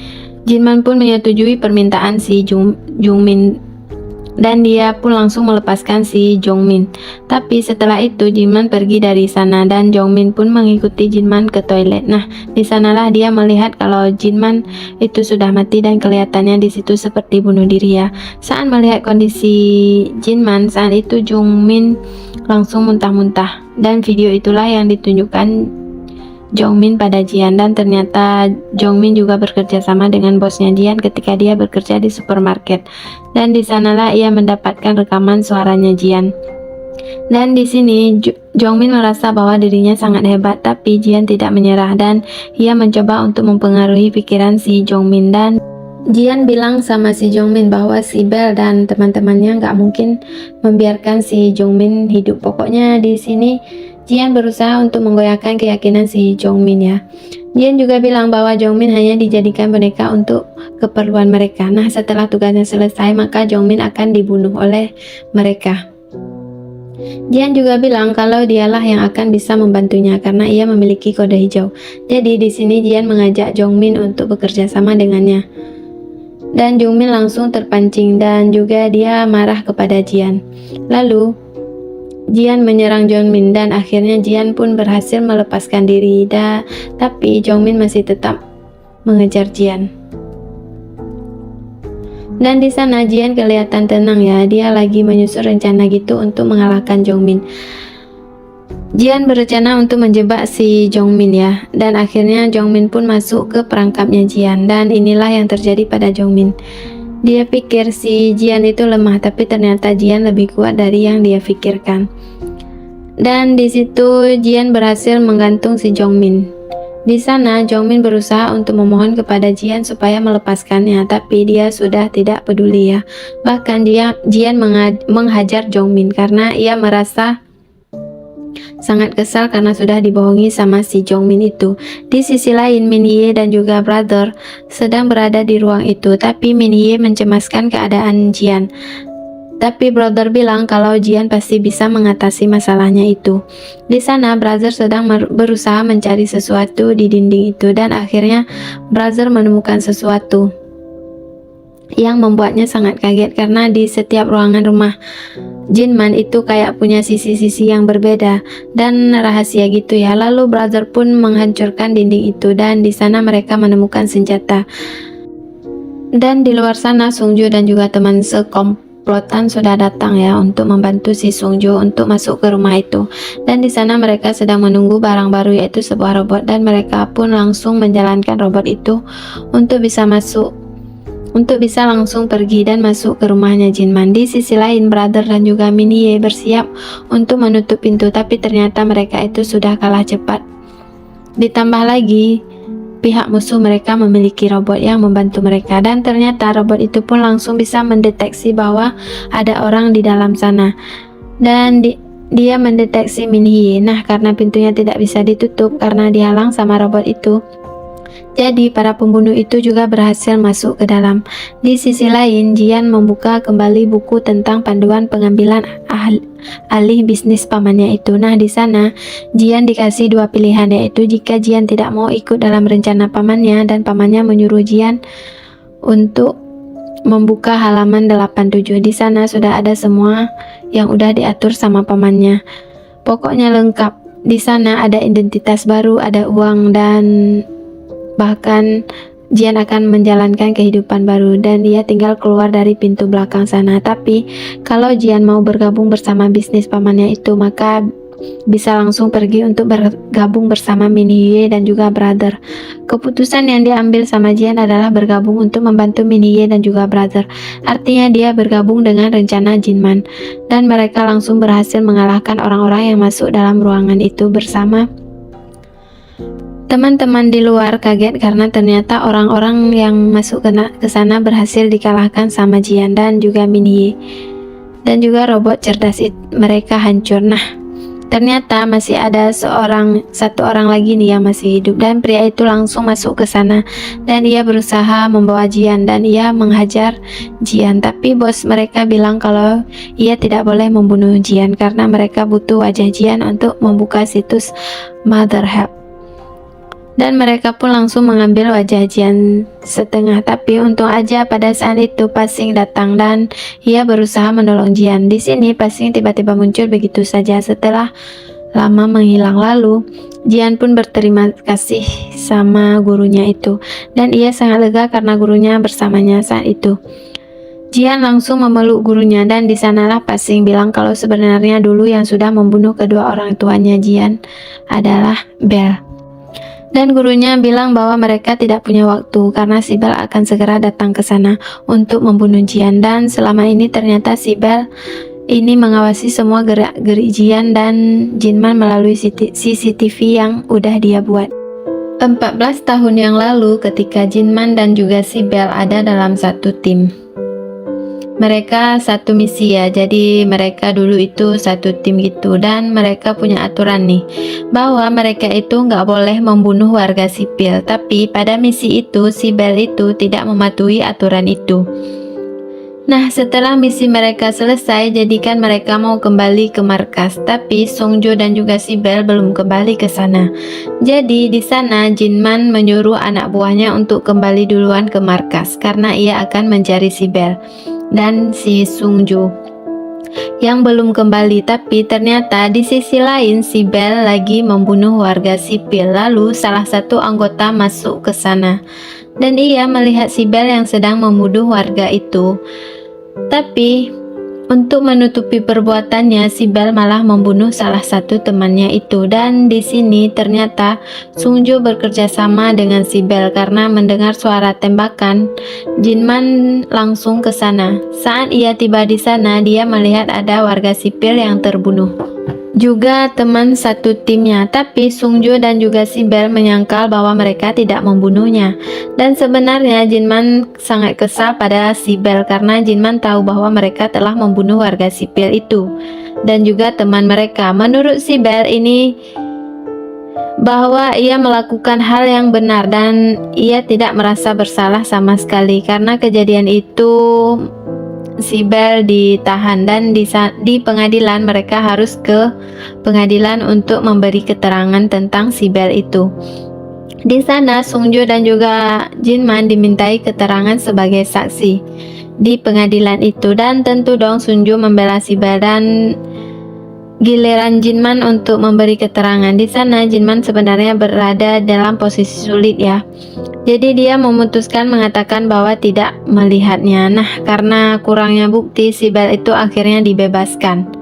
Jinman pun menyetujui permintaan si Jongmin dan dia pun langsung melepaskan si Jongmin. Tapi setelah itu Jinman pergi dari sana dan Jongmin pun mengikuti Jinman ke toilet. Nah, di sanalah dia melihat kalau Jinman itu sudah mati dan kelihatannya di situ seperti bunuh diri ya. Saat melihat kondisi Jinman saat itu, Jongmin langsung muntah-muntah dan video itulah yang ditunjukkan Jongmin pada Jian. Dan ternyata Jongmin juga bekerja sama dengan bosnya Jian ketika dia bekerja di supermarket, dan di sanalah ia mendapatkan rekaman suaranya Jian. Dan di sini Jongmin merasa bahwa dirinya sangat hebat, tapi Jian tidak menyerah dan ia mencoba untuk mempengaruhi pikiran si Jongmin. Dan Jian bilang sama si Jongmin bahwa Sibel dan teman-temannya nggak mungkin membiarkan si Jongmin hidup. Pokoknya di sini Jian berusaha untuk menggoyahkan keyakinan si Jongmin ya. Jian juga bilang bahwa Jongmin hanya dijadikan boneka untuk keperluan mereka. Nah, setelah tugasnya selesai, maka Jongmin akan dibunuh oleh mereka. Jian juga bilang kalau dialah yang akan bisa membantunya karena ia memiliki kode hijau. Jadi di sini Jian mengajak Jongmin untuk bekerja sama dengannya. Dan Jongmin langsung terpancing dan juga dia marah kepada Jian. Lalu Jian menyerang Jongmin dan akhirnya Jian pun berhasil melepaskan diri. Tapi Jongmin masih tetap mengejar Jian. Dan di sana Jian kelihatan tenang ya, dia lagi menyusun rencana gitu untuk mengalahkan Jongmin. Jian berencana untuk menjebak si Jongmin ya, dan akhirnya Jongmin pun masuk ke perangkapnya Jian, dan inilah yang terjadi pada Jongmin. Dia pikir si Jian itu lemah, tapi ternyata Jian lebih kuat dari yang dia pikirkan. Dan di situ Jian berhasil menggantung si Jongmin. Di sana Jongmin berusaha untuk memohon kepada Jian supaya melepaskannya, tapi dia sudah tidak peduli ya. Bahkan Jian menghajar Jongmin karena ia merasa sangat kesal karena sudah dibohongi sama si Jongmin itu. Di sisi lain, Min Hye dan juga Brother sedang berada di ruang itu, tapi Min Hye mencemaskan keadaan Jian. Tapi Brother bilang kalau Jian pasti bisa mengatasi masalahnya itu. Di sana Brother sedang berusaha mencari sesuatu di dinding itu dan akhirnya Brother menemukan sesuatu yang membuatnya sangat kaget karena di setiap ruangan rumah Jinman itu kayak punya sisi-sisi yang berbeda dan rahasia gitu ya. Lalu Brother pun menghancurkan dinding itu dan di sana mereka menemukan senjata. Dan di luar sana Sungju dan juga teman sekomplotan sudah datang ya untuk membantu si Sungju untuk masuk ke rumah itu. Dan di sana mereka sedang menunggu barang baru yaitu sebuah robot dan mereka pun langsung menjalankan robot itu untuk bisa langsung pergi dan masuk ke rumahnya Jinman. Di sisi lain, Brother dan juga Min Hye bersiap untuk menutup pintu, tapi ternyata mereka itu sudah kalah cepat. Ditambah lagi, pihak musuh mereka memiliki robot yang membantu mereka, dan ternyata robot itu pun langsung bisa mendeteksi bahwa ada orang di dalam sana. Dan dia mendeteksi Min Hye. Nah, karena pintunya tidak bisa ditutup karena dihalang sama robot itu, jadi para pembunuh itu juga berhasil masuk ke dalam. Di sisi lain, Jian membuka kembali buku tentang panduan pengambilan alih bisnis pamannya itu. Nah, di sana Jian dikasih dua pilihan, yaitu jika Jian tidak mau ikut dalam rencana pamannya dan pamannya menyuruh Jian untuk membuka halaman 87. Di sana sudah ada semua yang udah diatur sama pamannya. Pokoknya lengkap. Di sana ada identitas baru, ada uang, dan bahkan Jian akan menjalankan kehidupan baru dan dia tinggal keluar dari pintu belakang sana. Tapi kalau Jian mau bergabung bersama bisnis pamannya itu, maka bisa langsung pergi untuk bergabung bersama Min Hye dan juga Brother. Keputusan yang diambil sama Jian adalah bergabung untuk membantu Min Hye dan juga Brother. Artinya dia bergabung dengan rencana Jinman dan mereka langsung berhasil mengalahkan orang-orang yang masuk dalam ruangan itu bersama. Teman-teman di luar kaget karena ternyata orang-orang yang masuk ke sana berhasil dikalahkan sama Jian dan juga Min Hye. Dan juga robot cerdas mereka hancur. Nah, ternyata masih ada satu orang lagi nih yang masih hidup dan pria itu langsung masuk ke sana dan ia berusaha membawa Jian dan ia menghajar Jian. Tapi bos mereka bilang kalau ia tidak boleh membunuh Jian karena mereka butuh wajah Jian untuk membuka situs Mother Help. Dan mereka pun langsung mengambil wajah Jian setengah. Tapi untung aja pada saat itu Pasing datang dan ia berusaha menolong Jian. Di sini Pasing tiba-tiba muncul begitu saja setelah lama menghilang. Lalu Jian pun berterima kasih sama gurunya itu dan ia sangat lega karena gurunya bersamanya saat itu. Jian langsung memeluk gurunya dan di sanalah Pasing bilang kalau sebenarnya dulu yang sudah membunuh kedua orang tuanya Jian adalah Belle. Dan gurunya bilang bahwa mereka tidak punya waktu karena si Belle akan segera datang ke sana untuk membunuh Jian. Dan selama ini ternyata si Belle ini mengawasi semua gerak-gerik Jian dan Jinman melalui CCTV yang udah dia buat. 14 tahun yang lalu ketika Jinman dan juga si Belle ada dalam satu tim. mereka satu misi ya, jadi mereka dulu itu satu tim gitu, dan mereka punya aturan nih bahwa mereka itu nggak boleh membunuh warga sipil. Tapi pada misi itu si Bell itu tidak mematuhi aturan itu. Nah, setelah misi mereka selesai, jadikan mereka mau kembali ke markas, tapi Sungjo dan juga si Bell belum kembali ke sana. Jadi di sana Jinman menyuruh anak buahnya untuk kembali duluan ke markas karena ia akan mencari si Bell dan si Sungjo yang belum kembali. Tapi ternyata di sisi lain si Bell lagi membunuh warga sipil. Lalu salah satu anggota masuk ke sana dan ia melihat si Bell yang sedang membunuh warga itu. Tapi untuk menutupi perbuatannya, si Bell malah membunuh salah satu temannya itu. Dan di sini ternyata Sungjo bekerja sama dengan si Bell karena mendengar suara tembakan. Jinman langsung ke sana. Saat ia tiba di sana, dia melihat ada warga sipil yang terbunuh, juga teman satu timnya. Tapi Sungjo dan juga si Bell menyangkal bahwa mereka tidak membunuhnya. Dan sebenarnya Jinman sangat kesal pada si Bell karena Jinman tahu bahwa mereka telah membunuh warga sipil itu dan juga teman mereka. Menurut si Bell ini bahwa ia melakukan hal yang benar dan ia tidak merasa bersalah sama sekali. Karena kejadian itu si Bell ditahan dan di pengadilan mereka harus ke pengadilan untuk memberi keterangan tentang si Bell itu. Di sana Sungjo dan juga Jinman dimintai keterangan sebagai saksi di pengadilan itu, dan tentu dong Sungjo membela si Bell dan giliran Jinman untuk memberi keterangan. Di sana Jinman sebenarnya berada dalam posisi sulit ya. Jadi dia memutuskan mengatakan bahwa tidak melihatnya. Nah, karena kurangnya bukti, si Bell itu akhirnya dibebaskan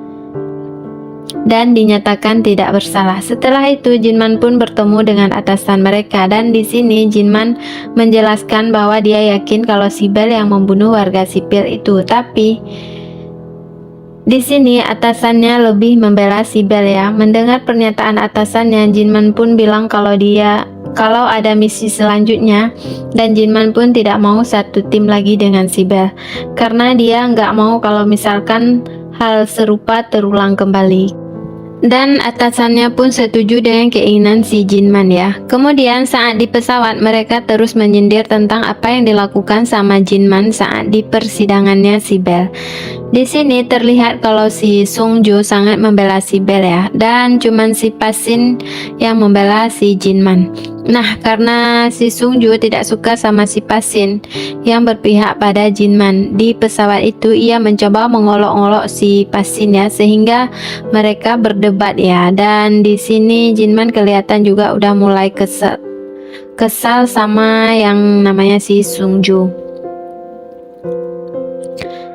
dan dinyatakan tidak bersalah. Setelah itu Jinman pun bertemu dengan atasan mereka, dan di sini Jinman menjelaskan bahwa dia yakin kalau si Bell yang membunuh warga sipil itu. Tapi di sini atasannya lebih membela si Bell ya. Mendengar pernyataan atasannya, Jinman pun bilang kalau ada misi selanjutnya, dan Jinman pun tidak mau satu tim lagi dengan si Bell karena dia nggak mau kalau misalkan hal serupa terulang kembali. Dan atasannya pun setuju dengan keinginan si Jinman ya. Kemudian saat di pesawat mereka terus menyindir tentang apa yang dilakukan sama Jinman saat di persidangannya si Bell. Di sini terlihat kalau si Sungjo sangat membela si Bell ya, dan cuman si Pasin yang membela si Jinman. Nah, karena si Sungjo tidak suka sama si Pasin yang berpihak pada Jinman, di pesawat itu ia mencoba mengolok-olok si Pasin ya, sehingga mereka berdebat ya. Dan di sini Jinman kelihatan juga udah mulai kesal sama yang namanya si Sungjo.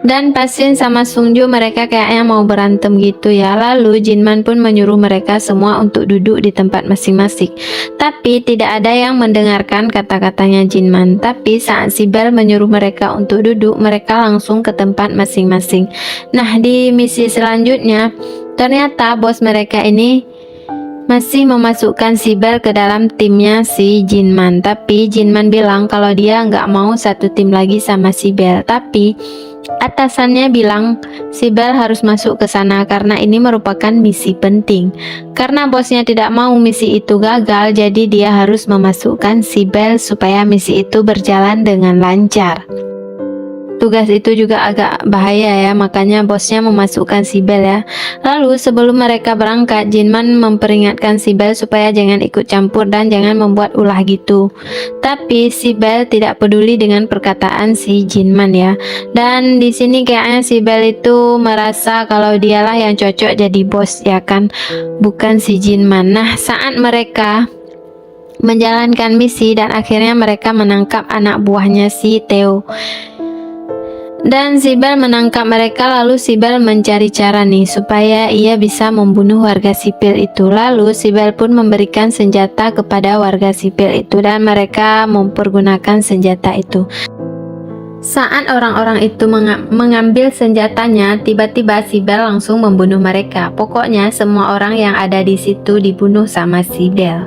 Dan Pasin sama Sungjo mereka kayaknya mau berantem gitu ya. Lalu Jinman pun menyuruh mereka semua untuk duduk di tempat masing-masing. Tapi tidak ada yang mendengarkan kata-katanya Jinman. Tapi saat si Bell menyuruh mereka untuk duduk, mereka langsung ke tempat masing-masing. Nah, di misi selanjutnya ternyata bos mereka ini masih memasukkan si Bell ke dalam timnya si Jinman. Tapi Jinman bilang kalau dia nggak mau satu tim lagi sama si Bell. Tapi atasannya bilang si Bell harus masuk ke sana karena ini merupakan misi penting. Karena bosnya tidak mau misi itu gagal, jadi dia harus memasukkan si Bell supaya misi itu berjalan dengan lancar. Tugas itu juga agak bahaya ya, makanya bosnya memasukkan si Bell ya. Lalu sebelum mereka berangkat, Jinman memperingatkan si Bell supaya jangan ikut campur dan jangan membuat ulah gitu. Tapi si Bell tidak peduli dengan perkataan si Jinman ya. Dan di sini kayaknya si Bell itu merasa kalau dialah yang cocok jadi bos ya kan, bukan si Jinman. Nah, saat mereka menjalankan misi dan akhirnya mereka menangkap anak buahnya si Theo. Dan si Bell menangkap mereka, lalu si Bell mencari cara nih supaya ia bisa membunuh warga sipil itu. Lalu si Bell pun memberikan senjata kepada warga sipil itu dan mereka mempergunakan senjata itu. Saat orang-orang itu mengambil senjatanya, tiba-tiba si Bell langsung membunuh mereka. Pokoknya semua orang yang ada di situ dibunuh sama si Bell.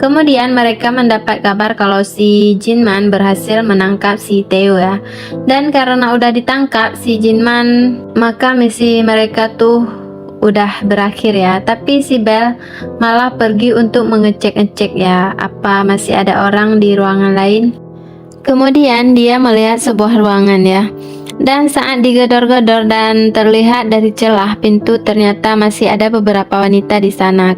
Kemudian mereka mendapat kabar kalau si Jinman berhasil menangkap si Theo ya. Dan karena udah ditangkap si Jinman, maka misi mereka tuh udah berakhir ya. Tapi si Belle malah pergi untuk mengecek-ngecek ya, apa masih ada orang di ruangan lain. Kemudian dia melihat sebuah ruangan ya. Dan saat digedor-gedor dan terlihat dari celah pintu, ternyata masih ada beberapa wanita di sana.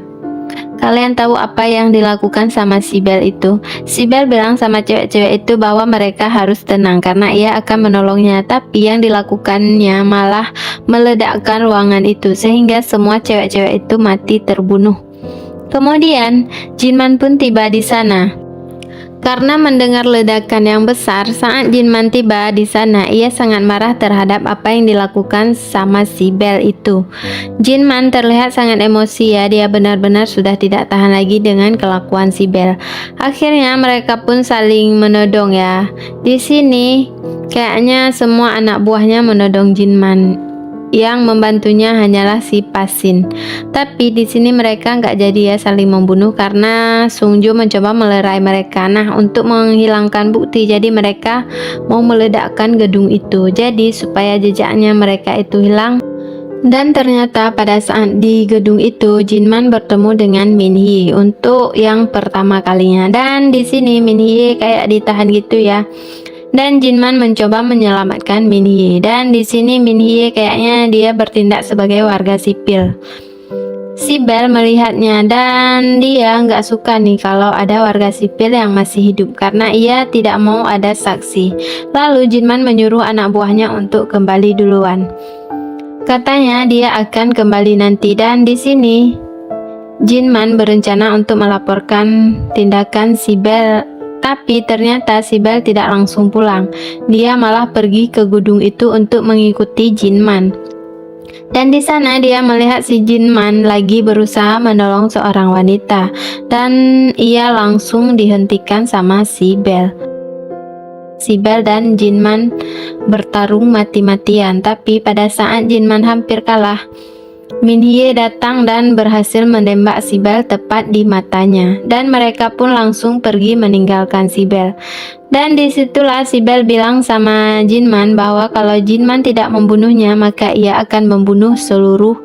Kalian tahu apa yang dilakukan sama si Belle itu? Si Belle bilang sama cewek-cewek itu bahwa mereka harus tenang karena ia akan menolongnya. Tapi yang dilakukannya malah meledakkan ruangan itu sehingga semua cewek-cewek itu mati terbunuh. Kemudian Jinman pun tiba di sana. Karena mendengar ledakan yang besar, saat Jinman tiba di sana, ia sangat marah terhadap apa yang dilakukan sama si Belle itu. Jinman terlihat sangat emosi ya, dia benar-benar sudah tidak tahan lagi dengan kelakuan si Belle. Akhirnya mereka pun saling menodong ya. Di sini kayaknya semua anak buahnya menodong Jinman. Yang membantunya hanyalah si Pasin. Tapi di sini mereka nggak jadi ya saling membunuh karena Sungju mencoba melerai mereka. Nah, untuk menghilangkan bukti, jadi mereka mau meledakkan gedung itu. Jadi supaya jejaknya mereka itu hilang. Dan ternyata pada saat di gedung itu Jinman bertemu dengan Min Hee untuk yang pertama kalinya. Dan di sini Min Hee kayak ditahan gitu ya. Dan Jinman mencoba menyelamatkan Min Hee. Dan di sini Min Hee kayaknya dia bertindak sebagai warga sipil. Si Belle melihatnya dan dia nggak suka nih kalau ada warga sipil yang masih hidup karena ia tidak mau ada saksi. Lalu Jinman menyuruh anak buahnya untuk kembali duluan. Katanya dia akan kembali nanti. Dan di sini Jinman berencana untuk melaporkan tindakan si Belle. Tapi ternyata si Belle tidak langsung pulang. Dia malah pergi ke gedung itu untuk mengikuti Jinman. Dan di sana dia melihat si Jinman lagi berusaha menolong seorang wanita. Dan ia langsung dihentikan sama si Belle. Si Belle dan Jinman bertarung mati-matian. Tapi pada saat Jinman hampir kalah, Min Hee datang dan berhasil menembak si Belle tepat di matanya. Dan mereka pun langsung pergi meninggalkan si Belle. Dan disitulah si Belle bilang sama Jinman bahwa kalau Jinman tidak membunuhnya, maka ia akan membunuh seluruh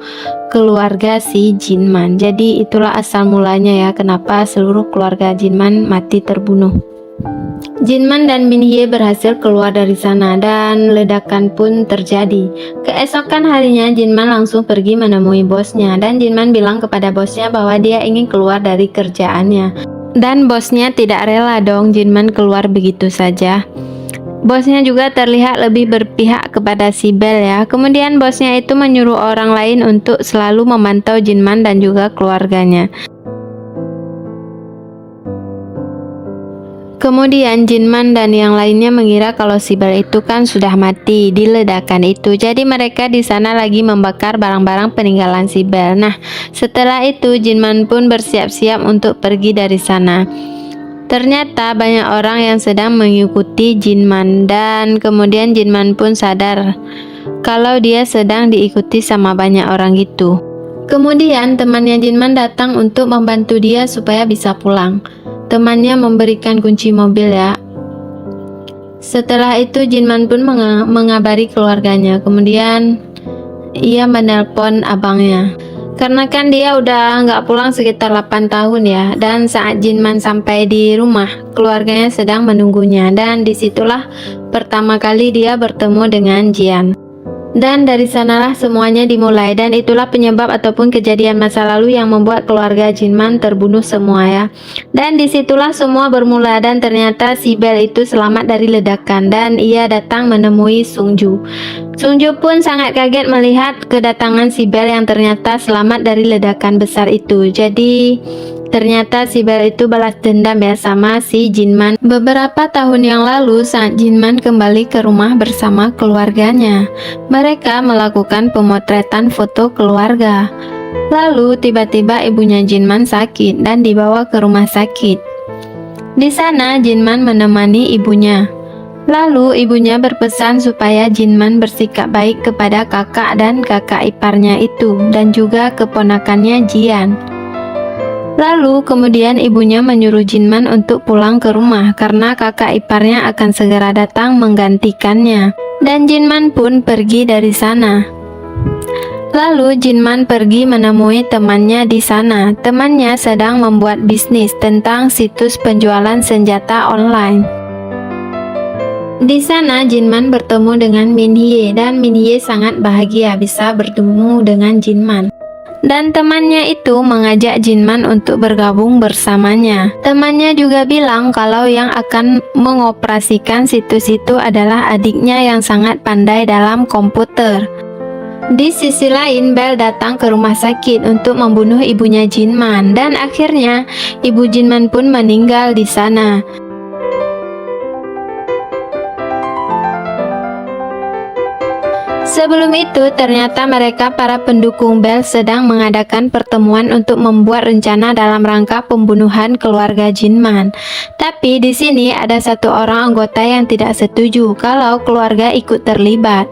keluarga si Jinman. Jadi itulah asal mulanya ya, kenapa seluruh keluarga Jinman mati terbunuh. Jinman dan Min Hee berhasil keluar dari sana dan ledakan pun terjadi. Keesokan harinya Jinman langsung pergi menemui bosnya dan Jinman bilang kepada bosnya bahwa dia ingin keluar dari kerjaannya. Dan bosnya tidak rela dong Jinman keluar begitu saja. Bosnya juga terlihat lebih berpihak kepada si Belle ya. Kemudian bosnya itu menyuruh orang lain untuk selalu memantau Jinman dan juga keluarganya. Kemudian Jinman dan yang lainnya mengira kalau si Belle itu kan sudah mati di ledakan itu. Jadi mereka di sana lagi membakar barang-barang peninggalan si Belle. Nah, setelah itu Jinman pun bersiap-siap untuk pergi dari sana. Ternyata banyak orang yang sedang mengikuti Jinman dan kemudian Jinman pun sadar kalau dia sedang diikuti sama banyak orang gitu. Kemudian temannya Jinman datang untuk membantu dia supaya bisa pulang. Temannya memberikan kunci mobil ya. Setelah itu Jinman pun mengabari keluarganya. Kemudian ia menelpon abangnya. Karena kan dia udah nggak pulang sekitar 8 tahun ya. Dan saat Jinman sampai di rumah, keluarganya sedang menunggunya. Dan disitulah pertama kali dia bertemu dengan Jian. Dan dari sanalah semuanya dimulai. Dan itulah penyebab ataupun kejadian masa lalu yang membuat keluarga Jinman terbunuh semua ya. Dan disitulah semua bermula. Dan ternyata si Belle itu selamat dari ledakan. Dan ia datang menemui Sungju. Sungju pun sangat kaget melihat kedatangan si Belle yang ternyata selamat dari ledakan besar itu. Jadi ternyata si Belle itu balas dendam ya sama si Jinman. Beberapa tahun yang lalu saat Jinman kembali ke rumah bersama keluarganya, mereka melakukan pemotretan foto keluarga. Lalu tiba-tiba ibunya Jinman sakit dan dibawa ke rumah sakit. Di sana Jinman menemani ibunya. Lalu ibunya berpesan supaya Jinman bersikap baik kepada kakak dan kakak iparnya itu dan juga keponakannya Jian. Lalu kemudian ibunya menyuruh Jinman untuk pulang ke rumah karena kakak iparnya akan segera datang menggantikannya. Dan Jinman pun pergi dari sana. Lalu Jinman pergi menemui temannya di sana. Temannya sedang membuat bisnis tentang situs penjualan senjata online. Di sana Jinman bertemu dengan Min Hye dan Min Hye sangat bahagia bisa bertemu dengan Jinman. Dan temannya itu mengajak Jinman untuk bergabung bersamanya. Temannya juga bilang kalau yang akan mengoperasikan situs itu adalah adiknya yang sangat pandai dalam komputer. Di sisi lain, Belle datang ke rumah sakit untuk membunuh ibunya Jinman dan akhirnya ibu Jinman pun meninggal di sana. Sebelum itu, ternyata mereka para pendukung Belle sedang mengadakan pertemuan untuk membuat rencana dalam rangka pembunuhan keluarga Jinman. Tapi di sini ada satu orang anggota yang tidak setuju kalau keluarga ikut terlibat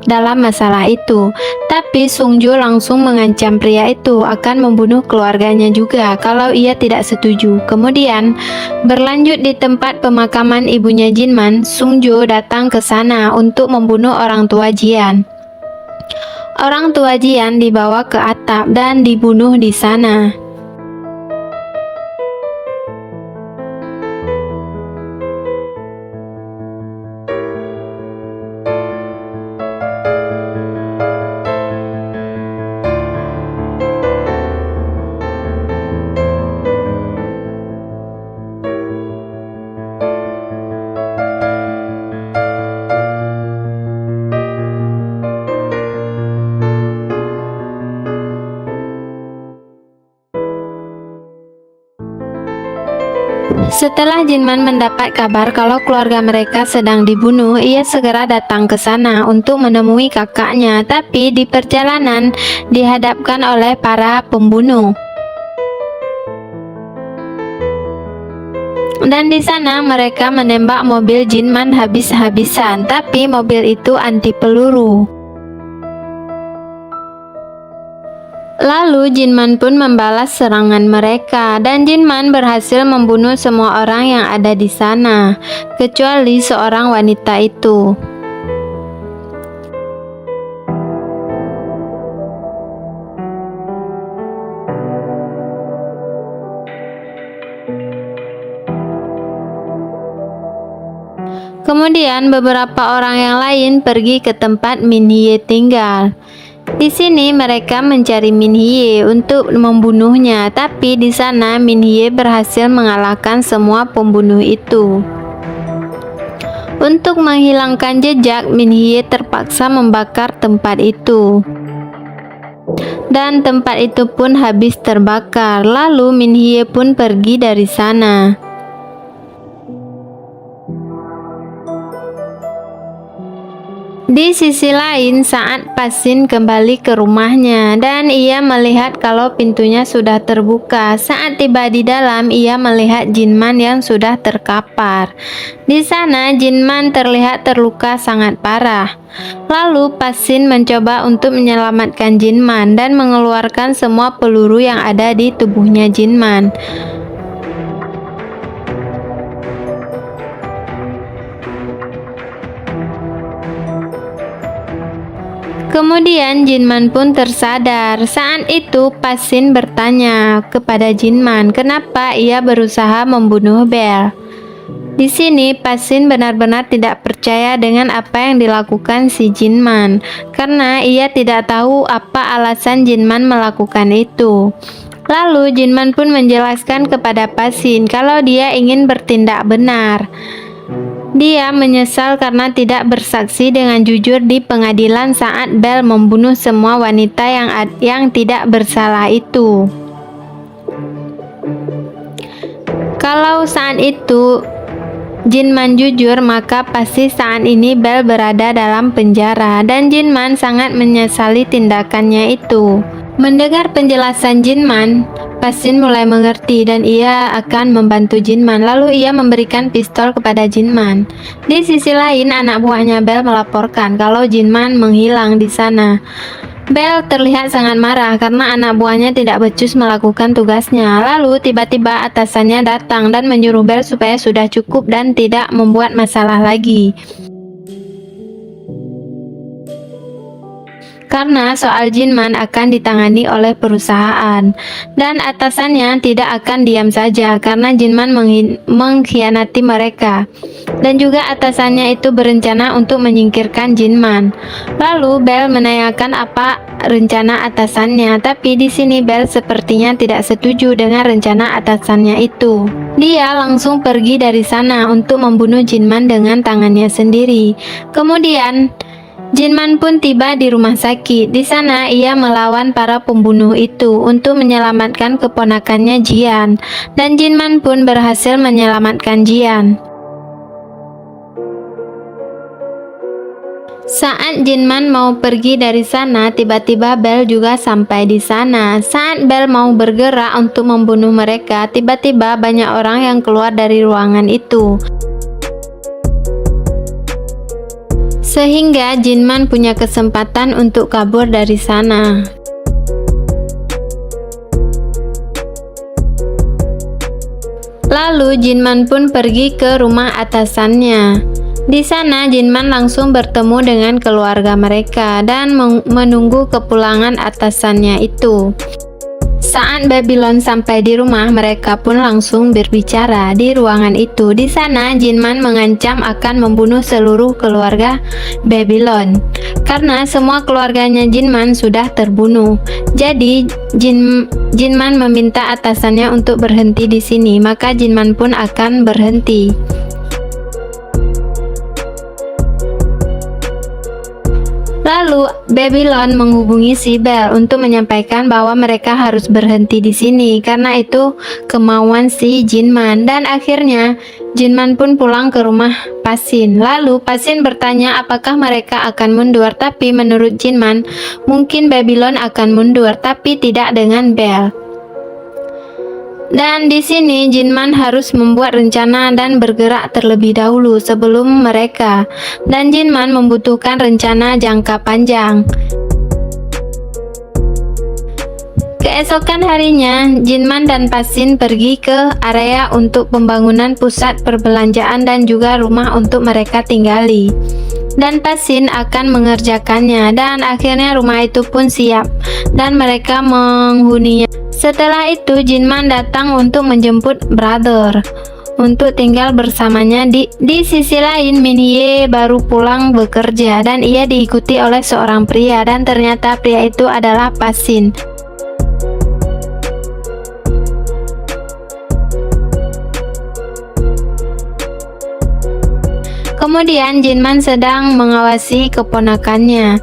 dalam masalah itu. Tapi Sung Jo langsung mengancam pria itu akan membunuh keluarganya juga kalau ia tidak setuju. Kemudian berlanjut di tempat pemakaman ibunya Jinman, Sung Jo datang ke sana untuk membunuh orang tua Jian. Orang tua Jian dibawa ke atap dan dibunuh di sana. Setelah Jinman mendapat kabar kalau keluarga mereka sedang dibunuh, ia segera datang ke sana untuk menemui kakaknya. Tapi di perjalanan dihadapkan oleh para pembunuh. Dan di sana mereka menembak mobil Jinman habis-habisan, tapi mobil itu anti peluru. Lalu Jinman pun membalas serangan mereka dan Jinman berhasil membunuh semua orang yang ada di sana, kecuali seorang wanita itu. Kemudian beberapa orang yang lain pergi ke tempat Min Hye tinggal. Di sini mereka mencari Min Hye untuk membunuhnya, tapi di sana Min Hye berhasil mengalahkan semua pembunuh itu. Untuk menghilangkan jejak, Min Hye terpaksa membakar tempat itu. Dan tempat itu pun habis terbakar. Lalu Min Hye pun pergi dari sana. Di sisi lain, saat Pasin kembali ke rumahnya dan ia melihat kalau pintunya sudah terbuka. Saat tiba di dalam, ia melihat Jinman yang sudah terkapar. Di sana, Jinman terlihat terluka sangat parah. Lalu Pasin mencoba untuk menyelamatkan Jinman dan mengeluarkan semua peluru yang ada di tubuhnya Jinman. Kemudian Jinman pun tersadar. Saat itu Pasin bertanya kepada Jinman kenapa ia berusaha membunuh Belle. Di sini Pasin benar-benar tidak percaya dengan apa yang dilakukan si Jinman karena ia tidak tahu apa alasan Jinman melakukan itu. Lalu Jinman pun menjelaskan kepada Pasin kalau dia ingin bertindak benar. Dia menyesal karena tidak bersaksi dengan jujur di pengadilan saat Belle membunuh semua wanita yang tidak bersalah itu. Kalau saat itu Jinman jujur, maka pasti saat ini Belle berada dalam penjara dan Jinman sangat menyesali tindakannya itu. Mendengar penjelasan Jinman, Pasin mulai mengerti dan ia akan membantu Jinman. Lalu ia memberikan pistol kepada Jinman. Di sisi lain, anak buahnya Belle melaporkan kalau Jinman menghilang di sana. Bel terlihat sangat marah karena anak buahnya tidak becus melakukan tugasnya. Lalu tiba-tiba atasannya datang dan menyuruh Bel supaya sudah cukup dan tidak membuat masalah lagi. Karena soal Jinman akan ditangani oleh perusahaan dan atasannya tidak akan diam saja karena Jinman mengkhianati mereka, dan juga atasannya itu berencana untuk menyingkirkan Jinman. Lalu Bel menanyakan apa rencana atasannya, tapi di sini Bel sepertinya tidak setuju dengan rencana atasannya itu. Dia langsung pergi dari sana untuk membunuh Jinman dengan tangannya sendiri. Kemudian Jinman pun tiba di rumah sakit. Di sana ia melawan para pembunuh itu untuk menyelamatkan keponakannya Jian, dan Jinman pun berhasil menyelamatkan Jian. Saat Jinman mau pergi dari sana, tiba-tiba Bel juga sampai di sana. Saat Bel mau bergerak untuk membunuh mereka, tiba-tiba banyak orang yang keluar dari ruangan itu. Sehingga Jinman punya kesempatan untuk kabur dari sana. Lalu Jinman pun pergi ke rumah atasannya. Di sana Jinman langsung bertemu dengan keluarga mereka dan menunggu kepulangan atasannya itu. Saat Babylon sampai di rumah, mereka pun langsung berbicara di ruangan itu. Di sana Jinman mengancam akan membunuh seluruh keluarga Babylon karena semua keluarganya Jinman sudah terbunuh. Jadi Jinman meminta atasannya untuk berhenti di sini, maka Jinman pun akan berhenti. Lalu Babylon menghubungi si Bel untuk menyampaikan bahwa mereka harus berhenti di sini karena itu kemauan si Jinman, dan akhirnya Jinman pun pulang ke rumah Pasin. Lalu Pasin bertanya apakah mereka akan mundur, tapi menurut Jinman mungkin Babylon akan mundur tapi tidak dengan Bel. Dan di sini Jinman harus membuat rencana dan bergerak terlebih dahulu sebelum mereka. Dan Jinman membutuhkan rencana jangka panjang. Keesokan harinya, Jinman dan Pasin pergi ke area untuk pembangunan pusat perbelanjaan dan juga rumah untuk mereka tinggali. Dan Pasin akan mengerjakannya, dan akhirnya rumah itu pun siap dan mereka menghuninya. Setelah itu Jinman datang untuk menjemput Brother untuk tinggal bersamanya. Di sisi lain, Minhye baru pulang bekerja dan ia diikuti oleh seorang pria, dan ternyata pria itu adalah Pasin. Kemudian Jinman sedang mengawasi keponakannya.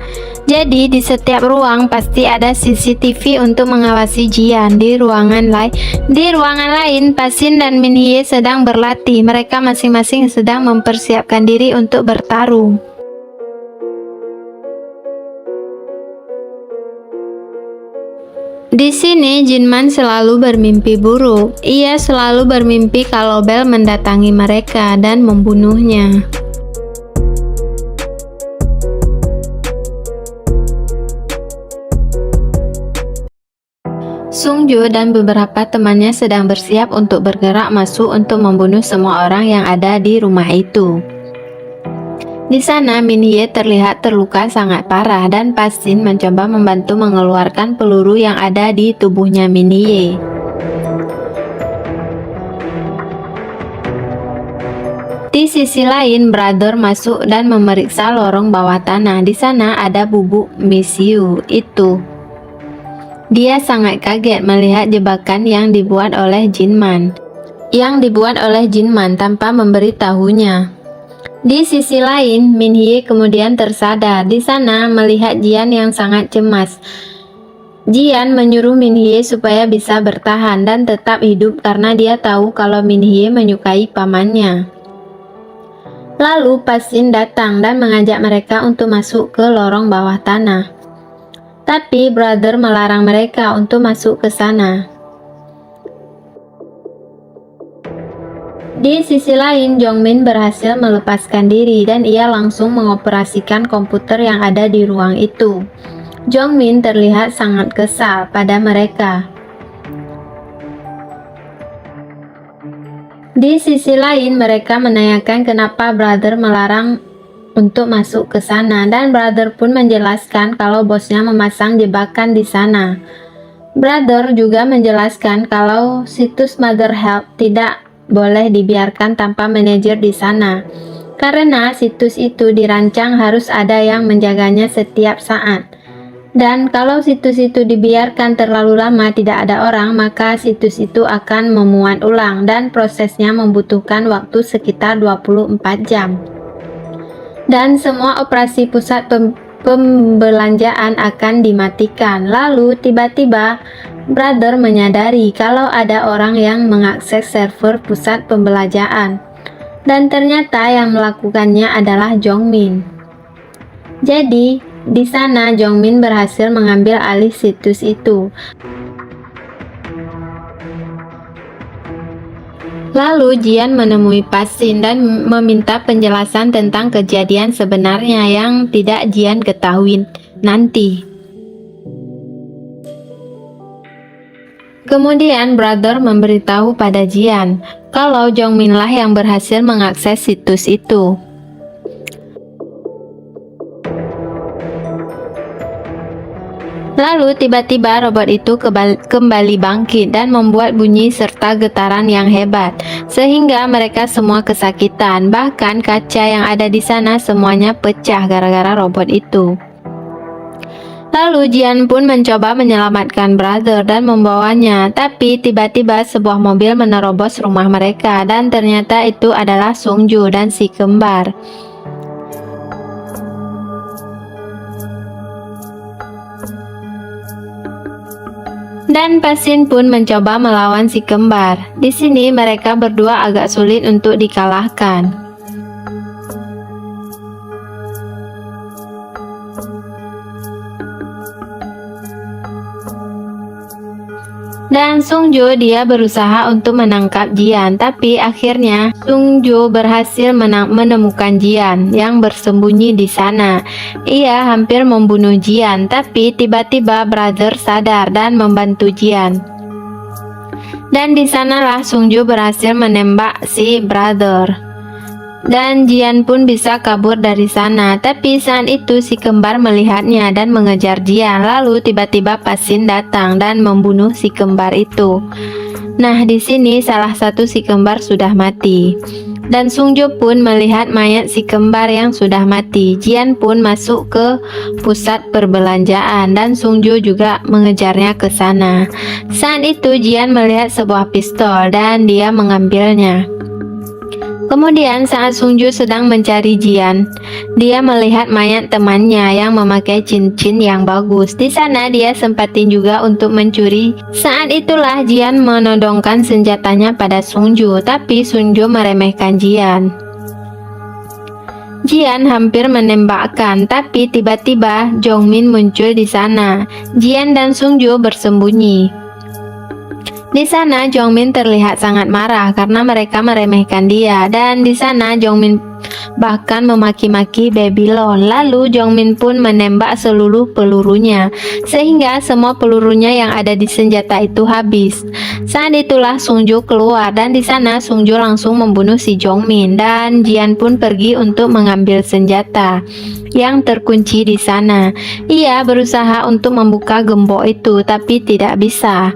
Jadi di setiap ruang pasti ada CCTV untuk mengawasi Jian. Di ruangan lain, Pasin dan Minhye sedang berlatih. Mereka masing-masing sedang mempersiapkan diri untuk bertarung. Di sini Jinman selalu bermimpi buruk. Ia selalu bermimpi kalau Bel mendatangi mereka dan membunuhnya. Sungju dan beberapa temannya sedang bersiap untuk bergerak masuk untuk membunuh semua orang yang ada di rumah itu. Di sana Minhye terlihat terluka sangat parah dan Pasin mencoba membantu mengeluarkan peluru yang ada di tubuhnya Minhye. Di sisi lain, Brother masuk dan memeriksa lorong bawah tanah. Di sana ada bubuk misiu itu. Dia sangat kaget melihat jebakan yang dibuat oleh Jinman tanpa memberitahunya. Di sisi lain, Minhye kemudian tersadar. Di sana melihat Jian yang sangat cemas. Jian menyuruh Minhye supaya bisa bertahan dan tetap hidup karena dia tahu kalau Minhye menyukai pamannya. Lalu Pasin datang dan mengajak mereka untuk masuk ke lorong bawah tanah. Tapi Brother melarang mereka untuk masuk ke sana. Di sisi lain, Jongmin berhasil melepaskan diri dan ia langsung mengoperasikan komputer yang ada di ruang itu. Jongmin terlihat sangat kesal pada mereka. Di sisi lain, mereka menanyakan kenapa brother melarang untuk masuk ke sana, dan brother pun menjelaskan kalau bosnya memasang jebakan di sana. Brother juga menjelaskan kalau situs Mother Help tidak boleh dibiarkan tanpa manajer di sana, karena situs itu dirancang harus ada yang menjaganya setiap saat. Dan kalau situs itu dibiarkan terlalu lama tidak ada orang, maka situs itu akan memuat ulang dan prosesnya membutuhkan waktu sekitar 24 jam. Dan semua operasi pusat pembelanjaan akan dimatikan. Lalu tiba-tiba brother menyadari kalau ada orang yang mengakses server pusat pembelanjaan. Dan ternyata yang melakukannya adalah Jongmin. Jadi di sana Jongmin berhasil mengambil alih situs itu. Lalu Jian menemui Pasin dan meminta penjelasan tentang kejadian sebenarnya yang tidak Jian ketahui nanti. Kemudian brother memberitahu pada Jian kalau Jongmin lah yang berhasil mengakses situs itu. Lalu tiba-tiba robot itu kembali bangkit dan membuat bunyi serta getaran yang hebat, sehingga mereka semua kesakitan. Bahkan kaca yang ada di sana semuanya pecah gara-gara robot itu. Lalu Jian pun mencoba menyelamatkan brother dan membawanya, tapi tiba-tiba sebuah mobil menerobos rumah mereka, dan ternyata itu adalah Sungju dan si kembar. Dan Pasin pun mencoba melawan si kembar. Di sini mereka berdua agak sulit untuk dikalahkan. Dan Sungjo dia berusaha untuk menangkap Jian, tapi akhirnya Sungjo berhasil menemukan Jian yang bersembunyi di sana. Ia hampir membunuh Jian, tapi tiba-tiba brother sadar dan membantu Jian. Dan di sanalah Sungjo berhasil menembak si brother. Dan Jian pun bisa kabur dari sana, tapi saat itu si kembar melihatnya dan mengejar Jian. Lalu tiba-tiba Pasin datang dan membunuh si kembar itu. Nah, di sini salah satu si kembar sudah mati. Dan Sungjo pun melihat mayat si kembar yang sudah mati. Jian pun masuk ke pusat perbelanjaan dan Sungjo juga mengejarnya ke sana. Saat itu Jian melihat sebuah pistol dan dia mengambilnya. Kemudian saat Sungju sedang mencari Jian, dia melihat mayat temannya yang memakai cincin yang bagus. Di sana dia sempatin juga untuk mencuri. Saat itulah Jian menodongkan senjatanya pada Sungju, tapi Sungju meremehkan Jian. Jian hampir menembakkan, tapi tiba-tiba Jongmin muncul di sana. Jian dan Sungju bersembunyi. Di sana Jongmin terlihat sangat marah karena mereka meremehkan dia, dan di sana Jongmin bahkan memaki-maki Babylon. Lalu Jongmin pun menembak seluruh pelurunya sehingga semua pelurunya yang ada di senjata itu habis. Saat itulah Sungju keluar dan di sana Sungju langsung membunuh si Jongmin, dan Jian pun pergi untuk mengambil senjata yang terkunci di sana. Ia berusaha untuk membuka gembok itu tapi tidak bisa.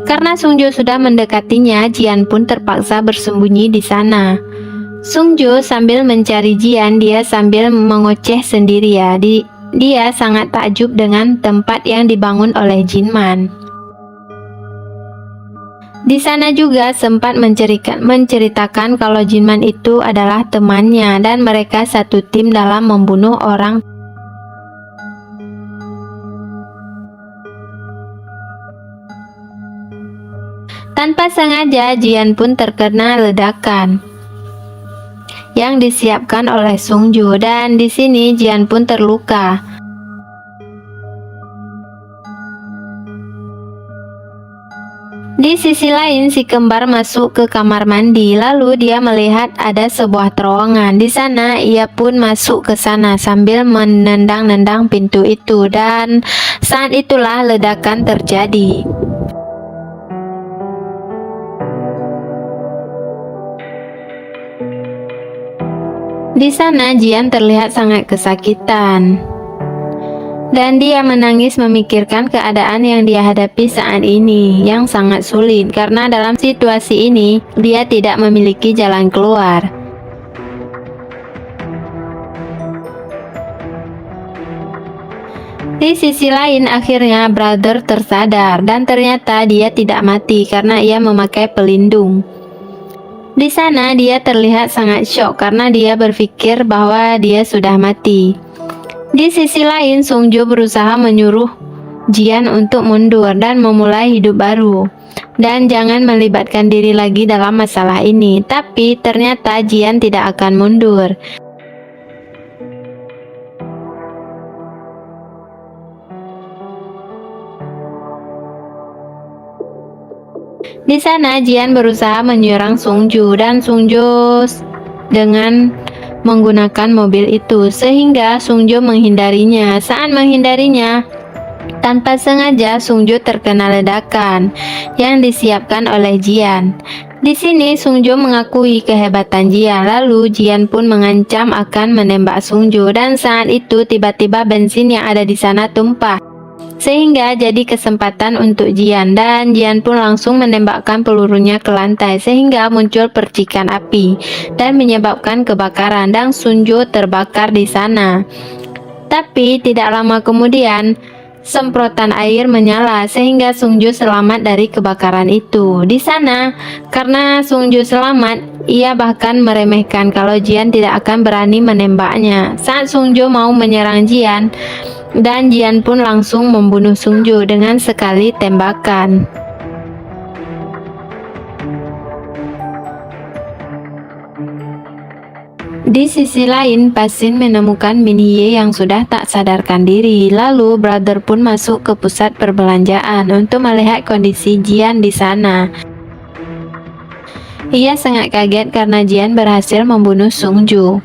Karena Sungjo sudah mendekatinya, Jian pun terpaksa bersembunyi di sana. Sungjo sambil mencari Jian, dia sambil mengoceh sendiri ya. Dia sangat takjub dengan tempat yang dibangun oleh Jinman. Di sana juga sempat menceritakan kalau Jinman itu adalah temannya dan mereka satu tim dalam membunuh orang. Tanpa sengaja, Jian pun terkena ledakan yang disiapkan oleh Sungju, dan di sini Jian pun terluka. Di sisi lain, si kembar masuk ke kamar mandi, lalu dia melihat ada sebuah terowongan. Di sana, ia pun masuk ke sana sambil menendang-nendang pintu itu, dan saat itulah ledakan terjadi. Di sana, Jian terlihat sangat kesakitan. Dan dia menangis memikirkan keadaan yang dia hadapi saat ini yang sangat sulit, karena dalam situasi ini dia tidak memiliki jalan keluar. Di sisi lain, akhirnya brother tersadar dan ternyata dia tidak mati karena ia memakai pelindung. Di sana dia terlihat sangat syok karena dia berpikir bahwa dia sudah mati. Di sisi lain, Sungjo berusaha menyuruh Jian untuk mundur dan memulai hidup baru, dan jangan melibatkan diri lagi dalam masalah ini. Tapi ternyata Jian tidak akan mundur. Di sana Jian berusaha menyerang Sungjo, dan Sungjo dengan menggunakan mobil itu, sehingga Sungjo menghindarinya. Saat menghindarinya, tanpa sengaja Sungjo terkena ledakan yang disiapkan oleh Jian. Di sini Sungjo mengakui kehebatan Jian, lalu Jian pun mengancam akan menembak Sungjo, dan saat itu tiba-tiba bensin yang ada di sana tumpah, sehingga jadi kesempatan untuk Jian, dan Jian pun langsung menembakkan pelurunya ke lantai sehingga muncul percikan api dan menyebabkan kebakaran, dan Sungjo terbakar di sana. Tapi tidak lama kemudian semprotan air menyala sehingga Sungjo selamat dari kebakaran itu. Di sana, karena Sungjo selamat, ia bahkan meremehkan kalau Jian tidak akan berani menembaknya. Saat Sungjo mau menyerang Jian, dan Jian pun langsung membunuh Sungjo dengan sekali tembakan. Di sisi lain, Pasin menemukan Min Hye yang sudah tak sadarkan diri. Lalu brother pun masuk ke pusat perbelanjaan untuk melihat kondisi Jian di sana. Ia sangat kaget karena Jian berhasil membunuh Sungjo.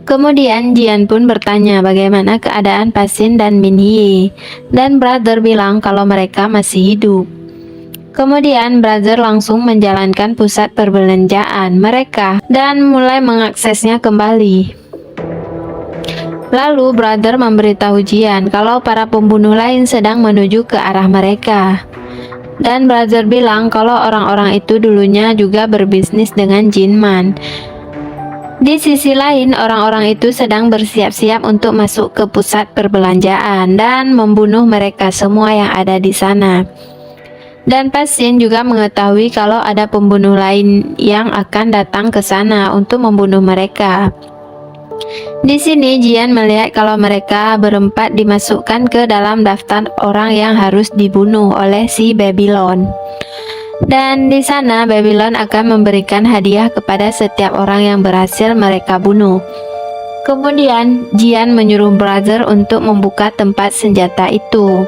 Kemudian Jian pun bertanya bagaimana keadaan Pasin dan Min Hye, dan brother bilang kalau mereka masih hidup. Kemudian brother langsung menjalankan pusat perbelanjaan mereka dan mulai mengaksesnya kembali. Lalu brother memberitahu Jian kalau para pembunuh lain sedang menuju ke arah mereka. Dan brother bilang kalau orang-orang itu dulunya juga berbisnis dengan Jinman. Di sisi lain, orang-orang itu sedang bersiap-siap untuk masuk ke pusat perbelanjaan dan membunuh mereka semua yang ada di sana. Dan Pasin juga mengetahui kalau ada pembunuh lain yang akan datang ke sana untuk membunuh mereka. Di sini Jian melihat kalau mereka berempat dimasukkan ke dalam daftar orang yang harus dibunuh oleh si Babylon. Dan di sana Babylon akan memberikan hadiah kepada setiap orang yang berhasil mereka bunuh. Kemudian Jian menyuruh brother untuk membuka tempat senjata itu.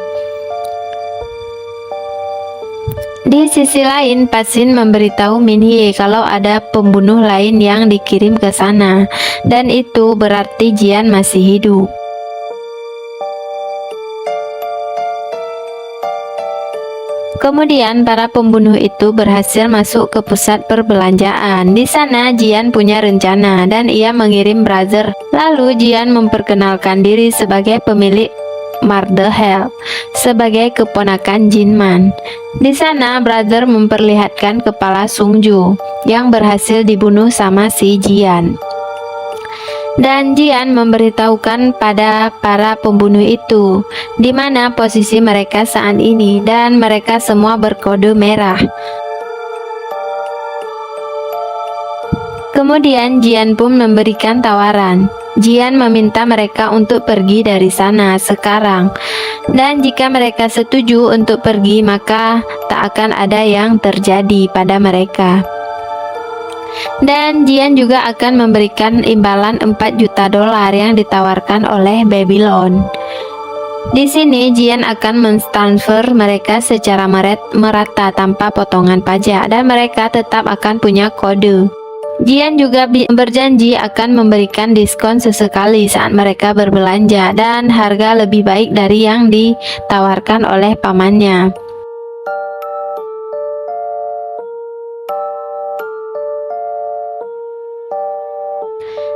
Di sisi lain, Pasin memberitahu Min Hye kalau ada pembunuh lain yang dikirim ke sana, dan itu berarti Jian masih hidup. Kemudian para pembunuh itu berhasil masuk ke pusat perbelanjaan. Di sana Jian punya rencana dan ia mengirim brother. Lalu Jian memperkenalkan diri sebagai pemilik Mardehel, sebagai keponakan Jinman. Di sana brother memperlihatkan kepala Sungjo yang berhasil dibunuh sama si Jian. Dan Jian memberitahukan pada para pembunuh itu di mana posisi mereka saat ini, dan mereka semua berkode merah. Kemudian Jian pun memberikan tawaran. Jian meminta mereka untuk pergi dari sana sekarang, dan jika mereka setuju untuk pergi maka tak akan ada yang terjadi pada mereka. Dan Jian juga akan memberikan imbalan $4 juta yang ditawarkan oleh Babylon. Di sini Jian akan mentransfer mereka secara merata tanpa potongan pajak dan mereka tetap akan punya kode. Jian juga berjanji akan memberikan diskon sesekali saat mereka berbelanja dan harga lebih baik dari yang ditawarkan oleh pamannya.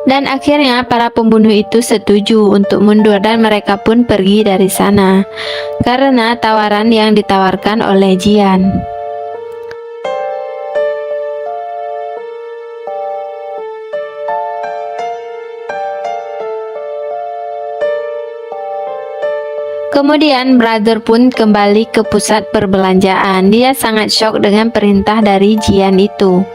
Dan akhirnya para pembunuh itu setuju untuk mundur dan mereka pun pergi dari sana karena tawaran yang ditawarkan oleh Jian. Kemudian brother pun kembali ke pusat perbelanjaan. Dia sangat shock dengan perintah dari Jian itu.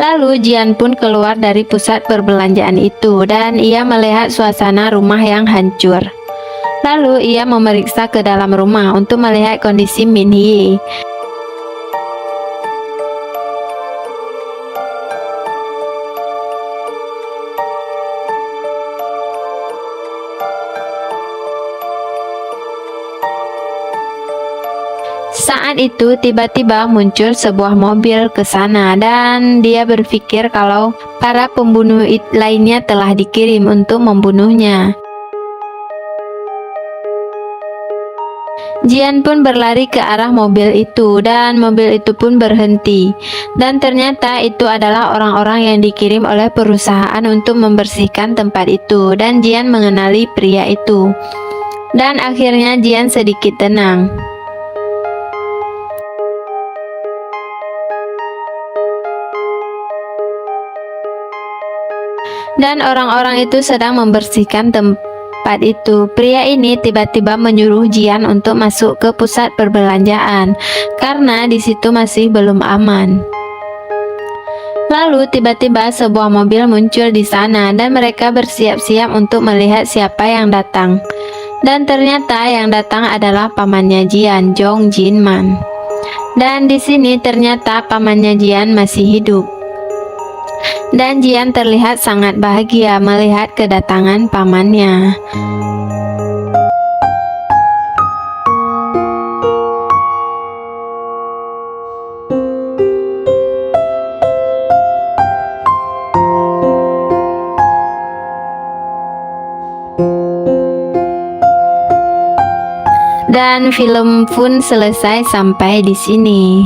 Lalu Jian pun keluar dari pusat perbelanjaan itu dan ia melihat suasana rumah yang hancur. Lalu ia memeriksa ke dalam rumah untuk melihat kondisi Min Hye. Saat itu tiba-tiba muncul sebuah mobil ke sana dan dia berpikir kalau para pembunuh lainnya telah dikirim untuk membunuhnya. Jian pun berlari ke arah mobil itu dan mobil itu pun berhenti. Dan ternyata itu adalah orang-orang yang dikirim oleh perusahaan untuk membersihkan tempat itu dan Jian mengenali pria itu. Dan akhirnya Jian sedikit tenang. Dan orang-orang itu sedang membersihkan tempat itu. Pria ini tiba-tiba menyuruh Jian untuk masuk ke pusat perbelanjaan karena di situ masih belum aman. Lalu tiba-tiba sebuah mobil muncul di sana dan mereka bersiap-siap untuk melihat siapa yang datang. Dan ternyata yang datang adalah pamannya Jian, Zhong Jinman. Dan di sini ternyata pamannya Jian masih hidup. Dan Jian terlihat sangat bahagia melihat kedatangan pamannya. Dan film pun selesai sampai di sini.